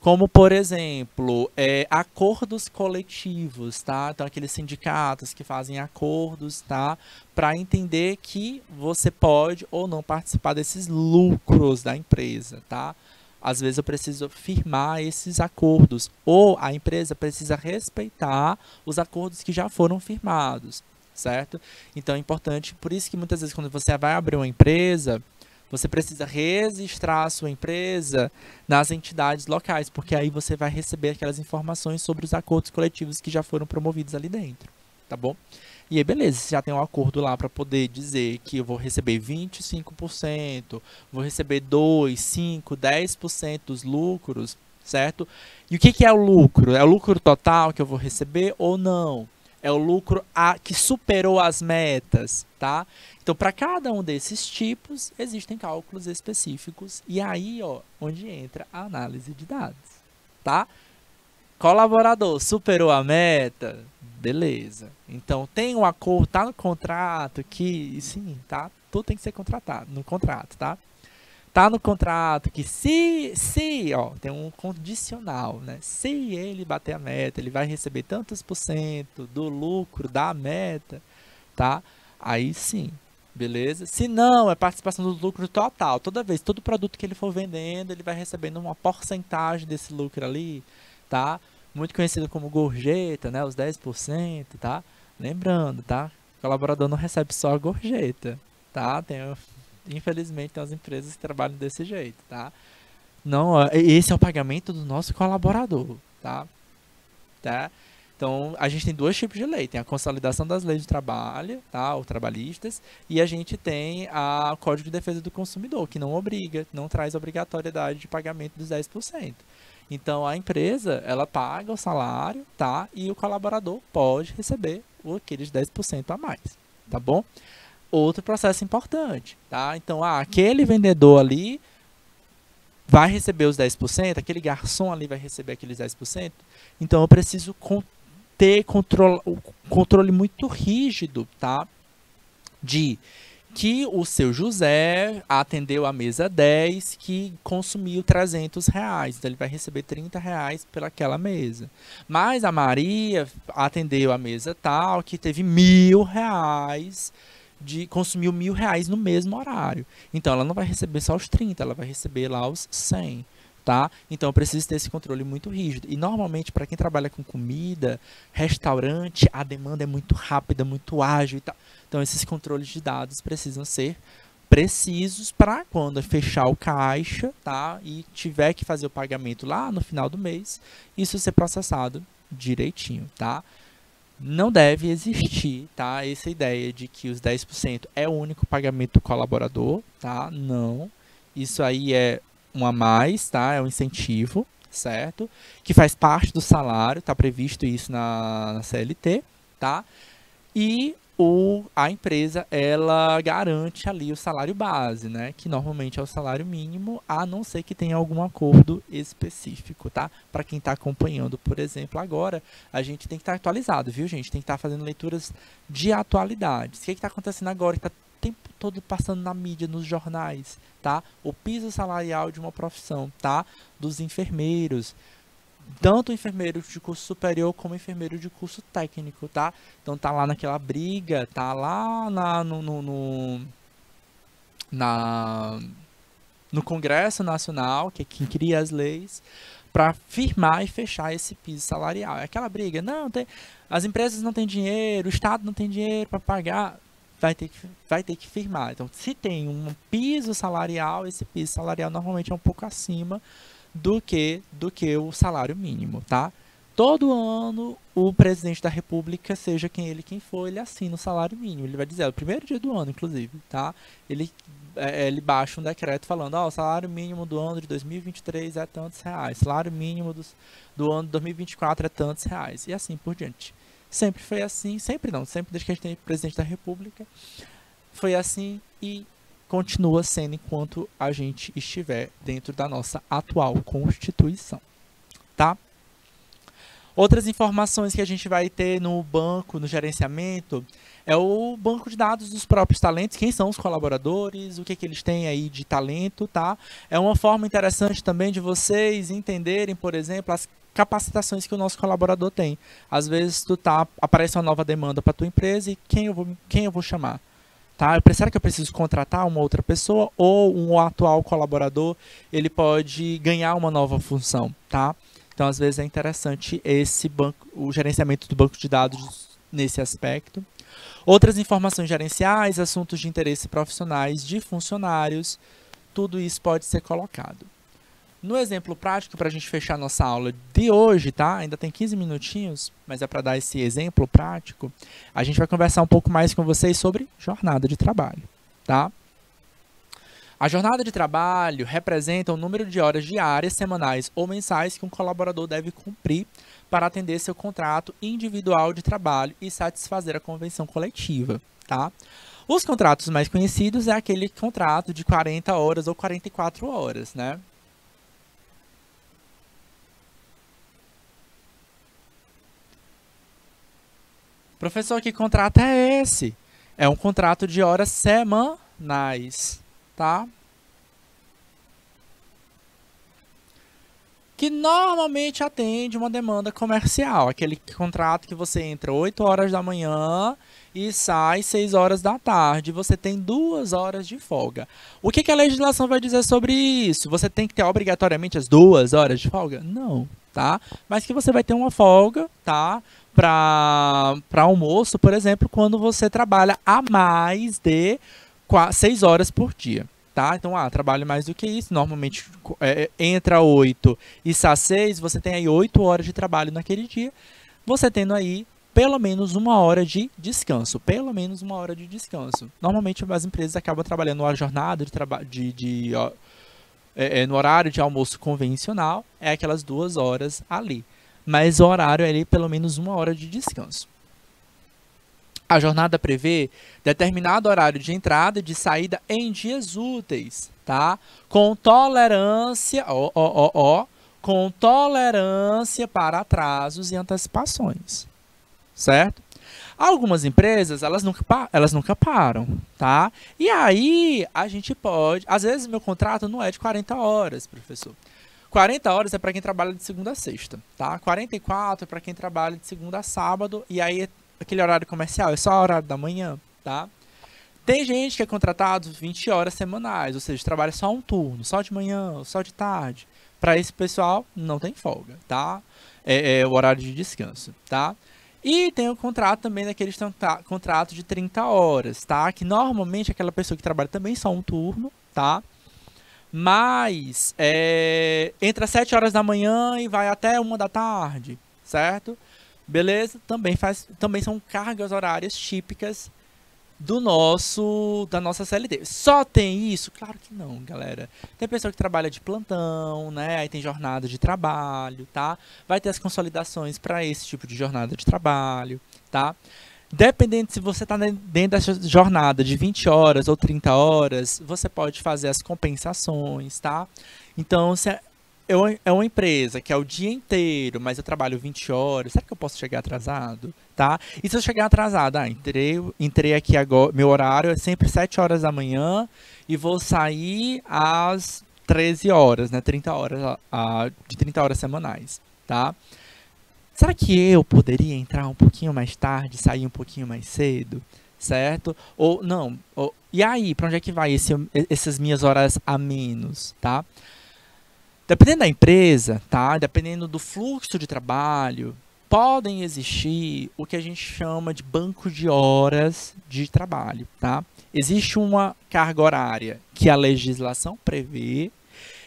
Como, por exemplo, acordos coletivos, tá? Então, aqueles sindicatos que fazem acordos, tá? Para entender que você pode ou não participar desses lucros da empresa, tá? Às vezes eu preciso firmar esses acordos, ou a empresa precisa respeitar os acordos que já foram firmados, certo? Então, é importante, por isso que muitas vezes quando você vai abrir uma empresa, você precisa registrar a sua empresa nas entidades locais, porque aí você vai receber aquelas informações sobre os acordos coletivos que já foram promovidos ali dentro, tá bom? E aí, beleza, você já tem um acordo lá para poder dizer que eu vou receber 25%, vou receber 2, 5, 10% dos lucros, certo? E o que é o lucro? É o lucro total que eu vou receber ou não? É o lucro que superou as metas, tá? Então, para cada um desses tipos, existem cálculos específicos. E aí, ó, onde entra a análise de dados, tá? Colaborador, superou a meta? Beleza. Então, tem um acordo, tá no contrato que, sim, tá? Tudo tem que ser contratado, no contrato, tá? Tá no contrato que se, ó, tem um condicional, né? Se ele bater a meta, ele vai receber tantos por cento do lucro da meta, tá? Aí sim, beleza? Se não, é participação do lucro total. Toda vez, todo produto que ele for vendendo, ele vai recebendo uma porcentagem desse lucro ali, tá? Muito conhecido como gorjeta, né? Os 10%, tá? Lembrando, tá? O colaborador não recebe só a gorjeta, tá? Infelizmente, tem as empresas que trabalham desse jeito, tá? Não, esse é o pagamento do nosso colaborador, tá? Então, a gente tem dois tipos de lei. Tem a consolidação das leis do trabalho, tá? Ou trabalhistas. E a gente tem o Código de Defesa do Consumidor, que não obriga, não traz obrigatoriedade de pagamento dos 10%. Então, a empresa, ela paga o salário, tá? E o colaborador pode receber aqueles 10% a mais, tá bom? Outro processo importante, tá? Então, aquele vendedor ali vai receber os 10%, aquele garçom ali vai receber aqueles 10%, então eu preciso ter controle muito rígido, tá? De que o seu José atendeu a mesa 10, que consumiu R$300, então ele vai receber R$30 pelaquela mesa. Mas a Maria atendeu a mesa tal, que teve R$1.000, consumiu R$1.000 no mesmo horário. Então, ela não vai receber só os 30, ela vai receber lá os 100, tá? Então, eu preciso ter esse controle muito rígido. E, normalmente, para quem trabalha com comida, restaurante, a demanda é muito rápida, muito ágil e tal. Então, esses controles de dados precisam ser precisos para quando fechar o caixa, tá? E tiver que fazer o pagamento lá no final do mês, isso ser processado direitinho, tá? Não deve existir, tá? Essa ideia de que os 10% é o único pagamento do colaborador, tá? Não. Isso aí é um a mais, tá? É um incentivo, certo? Que faz parte do salário, tá previsto isso na CLT, tá? E a empresa, ela garante ali o salário base, né? Que normalmente é o salário mínimo, a não ser que tenha algum acordo específico, tá? Para quem está acompanhando, por exemplo, agora, a gente tem que estar atualizado, viu, gente? Tem que estar fazendo leituras de atualidades. O que está acontecendo agora? Que está o tempo todo passando na mídia, nos jornais, tá? O piso salarial de uma profissão, tá? Dos enfermeiros. Tanto enfermeiro de curso superior como enfermeiro de curso técnico, tá? Então tá lá naquela briga, tá lá no Congresso Nacional, que é quem cria as leis, para firmar e fechar esse piso salarial. É aquela briga, não, as empresas não têm dinheiro, o Estado não tem dinheiro para pagar, vai ter que firmar. Então, se tem um piso salarial, esse piso salarial normalmente é um pouco acima do que o salário mínimo, tá? todo ano o presidente da República, seja quem for, ele assina o salário mínimo. Ele vai dizer, é o primeiro dia do ano, inclusive, tá? Ele baixa um decreto falando, ó, o salário mínimo do ano de 2023 é tantos reais, salário mínimo do ano de 2024 é tantos reais, e assim por diante. Sempre foi assim, sempre não, sempre desde que a gente tem presidente da República, foi assim e continua sendo enquanto a gente estiver dentro da nossa atual Constituição, tá? Outras informações que a gente vai ter no banco, no gerenciamento, é o banco de dados dos próprios talentos, quem são os colaboradores, o que eles têm aí de talento, tá? É uma forma interessante também de vocês entenderem, por exemplo, as capacitações que o nosso colaborador tem. Às vezes aparece uma nova demanda para a tua empresa e quem eu vou chamar? Tá? Será que eu preciso contratar uma outra pessoa ou um atual colaborador, ele pode ganhar uma nova função, tá? Então, às vezes, é interessante o gerenciamento do banco de dados nesse aspecto. Outras informações gerenciais, assuntos de interesse profissionais de funcionários, tudo isso pode ser colocado. No exemplo prático, para a gente fechar nossa aula de hoje, tá? Ainda tem 15 minutinhos, mas é para dar esse exemplo prático. A gente vai conversar um pouco mais com vocês sobre jornada de trabalho, tá? A jornada de trabalho representa o número de horas diárias, semanais ou mensais que um colaborador deve cumprir para atender seu contrato individual de trabalho e satisfazer a convenção coletiva, tá? Os contratos mais conhecidos é aquele contrato de 40 horas ou 44 horas, né? Professor, que contrato é esse? É um contrato de horas semanais, tá? Que normalmente atende uma demanda comercial. Aquele contrato que você entra 8 horas da manhã e sai 6 horas da tarde. Você tem 2 horas de folga. O que a legislação vai dizer sobre isso? Você tem que ter obrigatoriamente as 2 horas de folga? Não, tá? Mas que você vai ter uma folga, tá? Para almoço, por exemplo, quando você trabalha a mais de 6 horas por dia. Tá? Então, trabalho mais do que isso. Normalmente, entra 8 e sai 6, você tem aí 8 horas de trabalho naquele dia. Você tendo aí pelo menos 1 hora de descanso. Pelo menos 1 hora de descanso. Normalmente, as empresas acabam trabalhando uma jornada de trabalho no horário de almoço convencional, é aquelas 2 horas ali. Mas o horário é ali pelo menos 1 hora de descanso. A jornada prevê determinado horário de entrada e de saída em dias úteis, tá? Com tolerância, com tolerância para atrasos e antecipações, certo? Algumas empresas, elas nunca param, tá? E aí, a gente pode... Às vezes, meu contrato não é de 40 horas, professor. 40 horas é para quem trabalha de segunda a sexta, tá? 44 é para quem trabalha de segunda a sábado, e aí aquele horário comercial é só o horário da manhã, tá? Tem gente que é contratado 20 horas semanais, ou seja, trabalha só um turno, só de manhã, só de tarde. Para esse pessoal, não tem folga, tá? É o horário de descanso, tá? E tem o contrato também daqueles contratos de 30 horas, tá? Que normalmente aquela pessoa que trabalha também só um turno, tá? Mas entra às 7 horas da manhã e vai até 1 da tarde, certo? Beleza? Também são cargas horárias típicas da nossa CLT. Só tem isso? Claro que não, galera. Tem pessoa que trabalha de plantão, né? Aí tem jornada de trabalho, tá? Vai ter as consolidações para esse tipo de jornada de trabalho, tá? Dependendo se você está dentro dessa jornada de 20 horas ou 30 horas, você pode fazer as compensações, tá? Então, se é uma empresa que é o dia inteiro, mas eu trabalho 20 horas, será que eu posso chegar atrasado? Tá? E se eu chegar atrasado? Entrei aqui agora, meu horário é sempre 7 horas da manhã e vou sair às 13 horas, né? 30 horas, de 30 horas semanais, tá? Será que eu poderia entrar um pouquinho mais tarde, sair um pouquinho mais cedo, certo? Ou não? E aí, para onde é que vai essas minhas horas a menos, tá? Dependendo da empresa, tá? Dependendo do fluxo de trabalho, podem existir o que a gente chama de banco de horas de trabalho, tá? Existe uma carga horária que a legislação prevê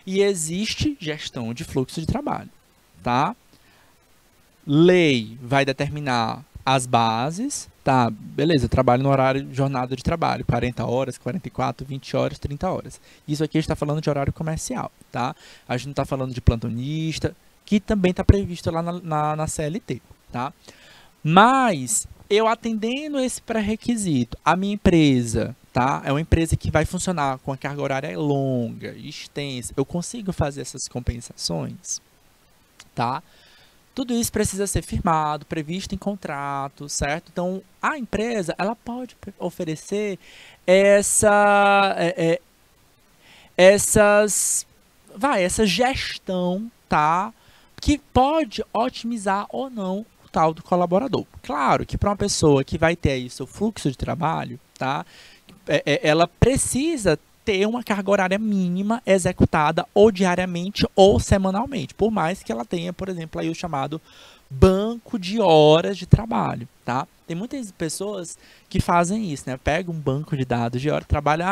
e existe gestão de fluxo de trabalho, tá? Lei vai determinar as bases, tá? Beleza, eu trabalho no horário de jornada de trabalho, 40 horas, 44, 20 horas, 30 horas. Isso aqui a gente está falando de horário comercial, tá? A gente não está falando de plantonista, que também está previsto lá na CLT, tá? Mas eu atendendo esse pré-requisito, a minha empresa, tá? É uma empresa que vai funcionar com a carga horária longa, extensa. Eu consigo fazer essas compensações, tá? Tudo isso precisa ser firmado, previsto em contrato, certo? Então, a empresa, ela pode oferecer essa gestão, tá? Que pode otimizar ou não o tal do colaborador. Claro que para uma pessoa que vai ter aí seu fluxo de trabalho, tá? Ela precisa ter uma carga horária mínima executada ou diariamente ou semanalmente, por mais que ela tenha, por exemplo, aí o chamado banco de horas de trabalho, tá? Tem muitas pessoas que fazem isso, né? Pega um banco de dados de hora de trabalho,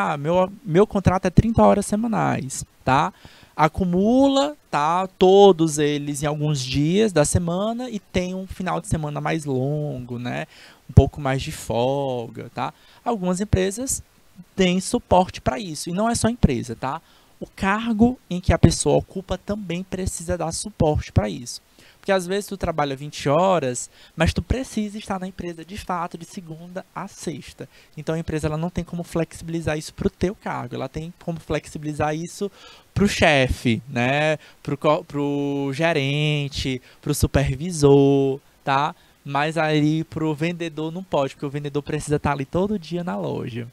meu contrato é 30 horas semanais, tá? Acumula, tá? Todos eles em alguns dias da semana e tem um final de semana mais longo, né? Um pouco mais de folga, tá? Algumas empresas tem suporte para isso. E não é só a empresa, tá? O cargo em que a pessoa ocupa também precisa dar suporte para isso. Porque às vezes tu trabalha 20 horas, mas tu precisa estar na empresa de fato de segunda a sexta. Então a empresa ela não tem como flexibilizar isso para o teu cargo. Ela tem como flexibilizar isso para o chefe, né? Pro gerente, pro supervisor, tá? Mas aí pro vendedor não pode, porque o vendedor precisa estar ali todo dia na loja.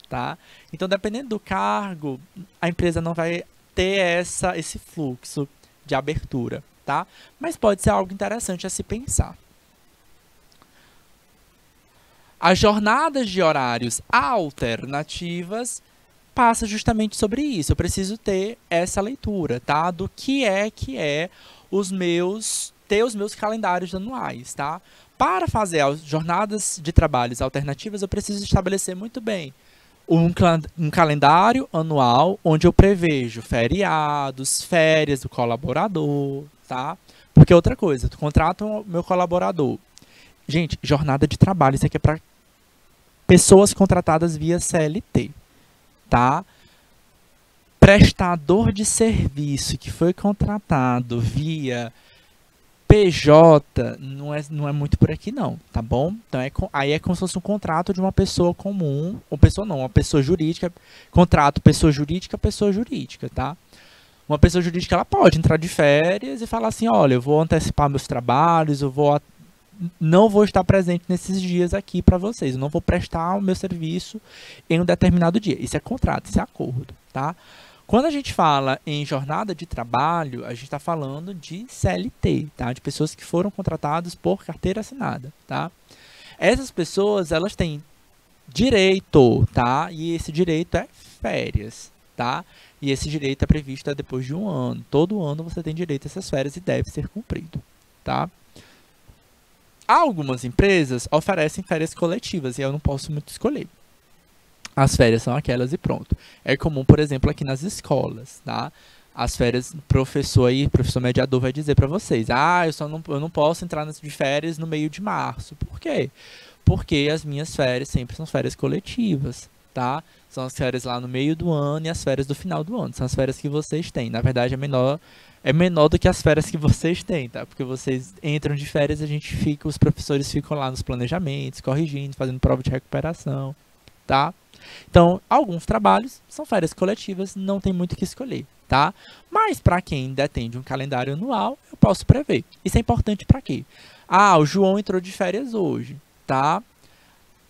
Tá? Então, dependendo do cargo, a empresa não vai ter esse fluxo de abertura, tá? Mas pode ser algo interessante a se pensar. As jornadas de horários alternativas passa justamente sobre isso. Eu preciso ter essa leitura, tá? Do que é ter os meus calendários anuais, tá? Para fazer as jornadas de trabalhos alternativas, eu preciso estabelecer muito bem um calendário anual onde eu prevejo feriados, férias do colaborador, tá? Porque outra coisa, tu contrata o meu colaborador. Gente, jornada de trabalho, isso aqui é para pessoas contratadas via CLT, tá? Prestador de serviço que foi contratado via PJ não é muito por aqui não, tá bom? Então aí é como se fosse um contrato de uma pessoa comum, uma pessoa jurídica, contrato pessoa jurídica, tá? Uma pessoa jurídica ela pode entrar de férias e falar assim, olha, eu vou antecipar meus trabalhos, não vou estar presente nesses dias aqui para vocês, eu não vou prestar o meu serviço em um determinado dia. Isso é contrato, isso é acordo, tá? Quando a gente fala em jornada de trabalho, a gente está falando de CLT, tá? De pessoas que foram contratadas por carteira assinada, tá? Essas pessoas, elas têm direito, tá? E esse direito é férias, tá? E esse direito é previsto depois de um ano. Todo ano você tem direito a essas férias e deve ser cumprido, tá? Algumas empresas oferecem férias coletivas e eu não posso muito escolher. As férias são aquelas e pronto. É comum, por exemplo, aqui nas escolas, tá? As férias, professor mediador vai dizer para vocês, eu não posso entrar de férias no meio de março. Por quê? Porque as minhas férias sempre são férias coletivas, tá? São as férias lá no meio do ano e as férias do final do ano. São as férias que vocês têm. Na verdade, é menor do que as férias que vocês têm, tá? Porque vocês entram de férias, os professores ficam lá nos planejamentos, corrigindo, fazendo prova de recuperação, tá? Então, alguns trabalhos são férias coletivas, não tem muito o que escolher, tá? Mas para quem detém um calendário anual, eu posso prever. Isso é importante para quê? O João entrou de férias hoje, tá?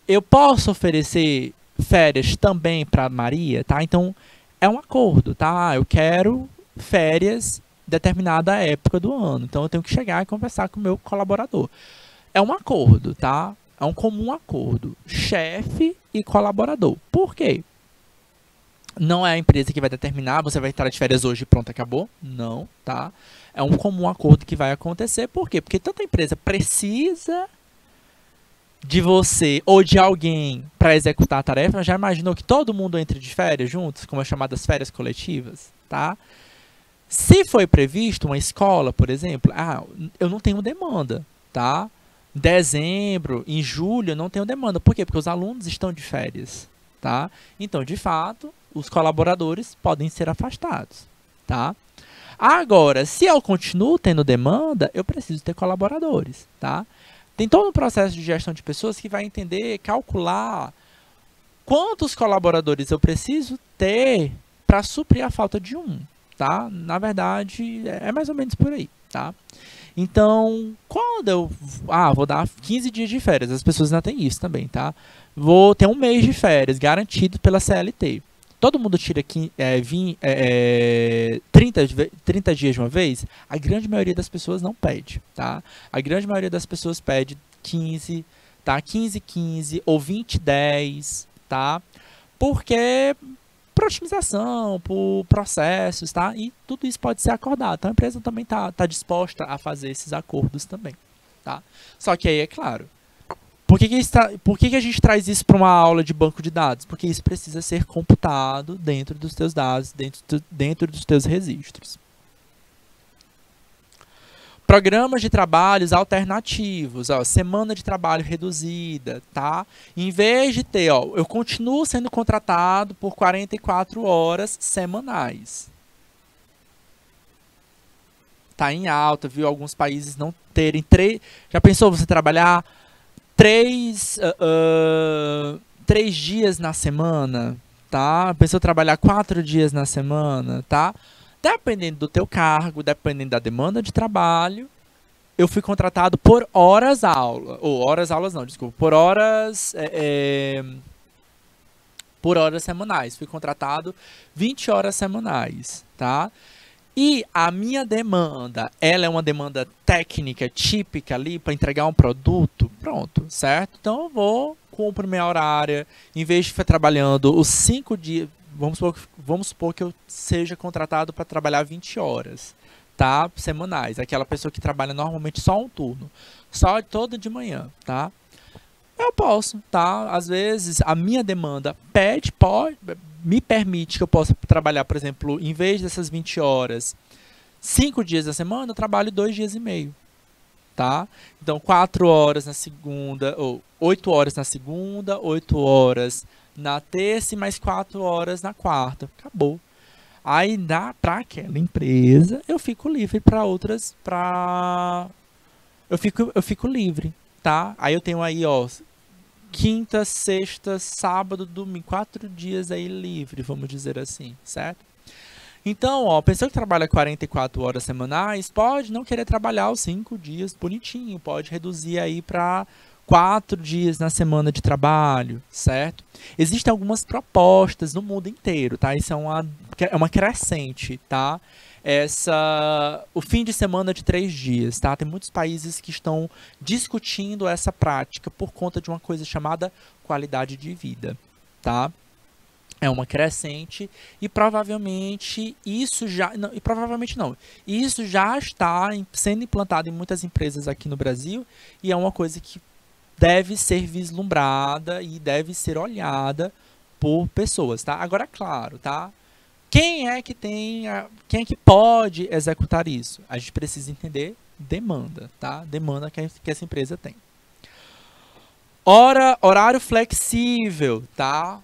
Eu posso oferecer férias também para Maria, tá? Então, é um acordo, tá? Eu quero férias determinada época do ano. Então, eu tenho que chegar e conversar com o meu colaborador. É um acordo, tá? É um comum acordo, chefe e colaborador. Por quê? Não é a empresa que vai determinar, você vai entrar de férias hoje e pronto, acabou? Não, tá? É um comum acordo que vai acontecer. Por quê? Porque tanta empresa precisa de você ou de alguém para executar a tarefa. Já imaginou que todo mundo entre de férias juntos, como as chamadas férias coletivas, tá? Se foi previsto uma escola, por exemplo, eu não tenho demanda. tá? Em dezembro, em julho, eu não tenho demanda. Por quê? Porque os alunos estão de férias, tá? Então, de fato, os colaboradores podem ser afastados, tá? Agora, se eu continuo tendo demanda, eu preciso ter colaboradores, tá? Tem todo um processo de gestão de pessoas que vai entender, calcular quantos colaboradores eu preciso ter para suprir a falta de um, tá? Na verdade, é mais ou menos por aí, tá? Então, quando eu... vou dar 15 dias de férias. As pessoas ainda têm isso também, tá? Vou ter um mês de férias garantido pela CLT. Todo mundo tira 30 dias de uma vez? A grande maioria das pessoas não pede, tá? A grande maioria das pessoas pede 15, tá? 15, 15 ou 20, 10, tá? Porque por otimização, por processos, tá? E tudo isso pode ser acordado. Então a empresa também tá disposta a fazer esses acordos também, tá? Só que aí é claro, por que a gente traz isso para uma aula de banco de dados? Porque isso precisa ser computado dentro dos teus dados, dentro dos teus registros. Programas de trabalhos alternativos, ó, semana de trabalho reduzida, tá? Em vez de ter, ó, eu continuo sendo contratado por 44 horas semanais. Tá em alta, viu? Alguns países não terem 3... Já pensou você trabalhar 3 dias na semana, tá? Pensou trabalhar 4 dias na semana, tá? Dependendo do teu cargo, dependendo da demanda de trabalho, eu fui contratado por horas aula, ou horas não, desculpa, por horas semanais. Fui contratado 20 horas semanais, tá? E a minha demanda, ela é uma demanda técnica típica ali para entregar um produto, pronto, certo? Então eu vou, cumpro minha horária, em vez de ficar trabalhando os 5 dias, vamos supor que eu seja contratado para trabalhar 20 horas, tá? Semanais, aquela pessoa que trabalha normalmente só um turno, só todo de manhã, tá? Eu posso, tá? Às vezes a minha demanda me permite que eu possa trabalhar, por exemplo, em vez dessas 20 horas, 5 dias da semana, eu trabalho 2 dias e meio, tá? Então, 4 horas na segunda, ou 8 horas na segunda, 8 horas na terça e mais 4 horas na quarta. Acabou. Aí, para aquela empresa, eu fico livre para outras, eu fico livre, tá? Aí eu tenho aí, ó, quinta, sexta, sábado, domingo, 4 dias aí livre, vamos dizer assim, certo? Então, ó, a pessoa que trabalha 44 horas semanais pode não querer trabalhar os 5 dias bonitinho, pode reduzir aí para 4 dias na semana de trabalho, certo? Existem algumas propostas no mundo inteiro, tá? Isso é uma crescente, tá? O fim de semana de 3 dias, tá? Tem muitos países que estão discutindo essa prática por conta de uma coisa chamada qualidade de vida, tá? É uma crescente e provavelmente isso já... Não, e provavelmente não. Isso já está sendo implantado em muitas empresas aqui no Brasil e é uma coisa que deve ser vislumbrada e deve ser olhada por pessoas, tá? Agora, claro, tá? Quem é que pode executar isso? A gente precisa entender demanda, tá? Demanda que essa empresa tem. Horário flexível, tá?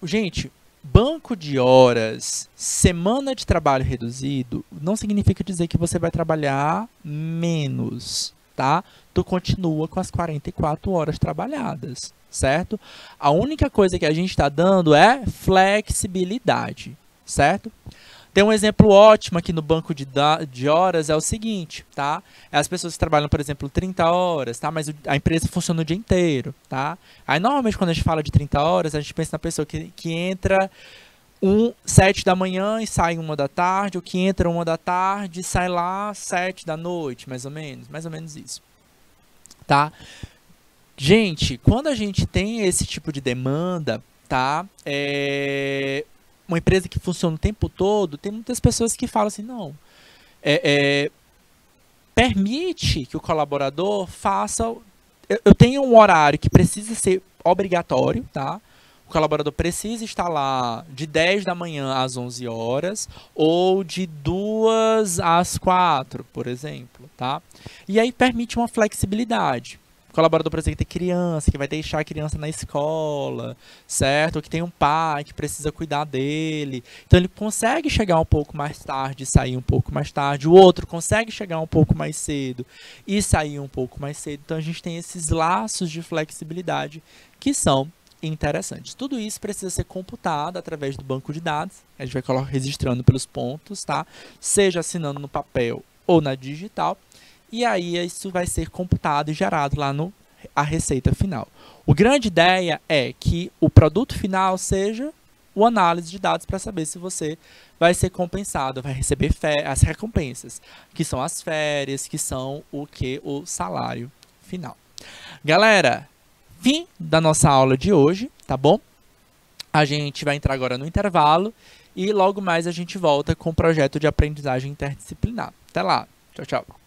Gente, banco de horas, semana de trabalho reduzido, não significa dizer que você vai trabalhar menos, tá? Tu continua com as 44 horas trabalhadas, certo? A única coisa que a gente está dando é flexibilidade, certo? Tem um exemplo ótimo aqui no banco de horas, é o seguinte, tá? As pessoas que trabalham, por exemplo, 30 horas, tá? Mas a empresa funciona o dia inteiro, tá? Aí, normalmente, quando a gente fala de 30 horas, a gente pensa na pessoa que entra 7 da manhã e sai 1 da tarde, ou que entra 1 da tarde e sai lá 7 da noite, mais ou menos isso, tá? Gente, quando a gente tem esse tipo de demanda, tá? Uma empresa que funciona o tempo todo, tem muitas pessoas que falam assim, não, permite que o colaborador faça... Eu tenho um horário que precisa ser obrigatório, tá? O colaborador precisa estar lá de 10 da manhã às 11 horas ou de 2 às 4, por exemplo, tá? E aí permite uma flexibilidade. O colaborador, por exemplo, que tem criança, que vai deixar a criança na escola, certo? Ou que tem um pai que precisa cuidar dele. Então, ele consegue chegar um pouco mais tarde e sair um pouco mais tarde. O outro consegue chegar um pouco mais cedo e sair um pouco mais cedo. Então, a gente tem esses laços de flexibilidade que são interessantes. Tudo isso precisa ser computado através do banco de dados. A gente vai registrando pelos pontos, tá? Seja assinando no papel ou na digital. E aí isso vai ser computado e gerado lá no a receita final. A grande ideia é que o produto final seja o análise de dados para saber se você vai ser compensado, vai receber as recompensas, que são as férias, que são o salário final. Galera, fim da nossa aula de hoje, tá bom? A gente vai entrar agora no intervalo e logo mais a gente volta com o projeto de aprendizagem interdisciplinar. Até lá. Tchau, tchau.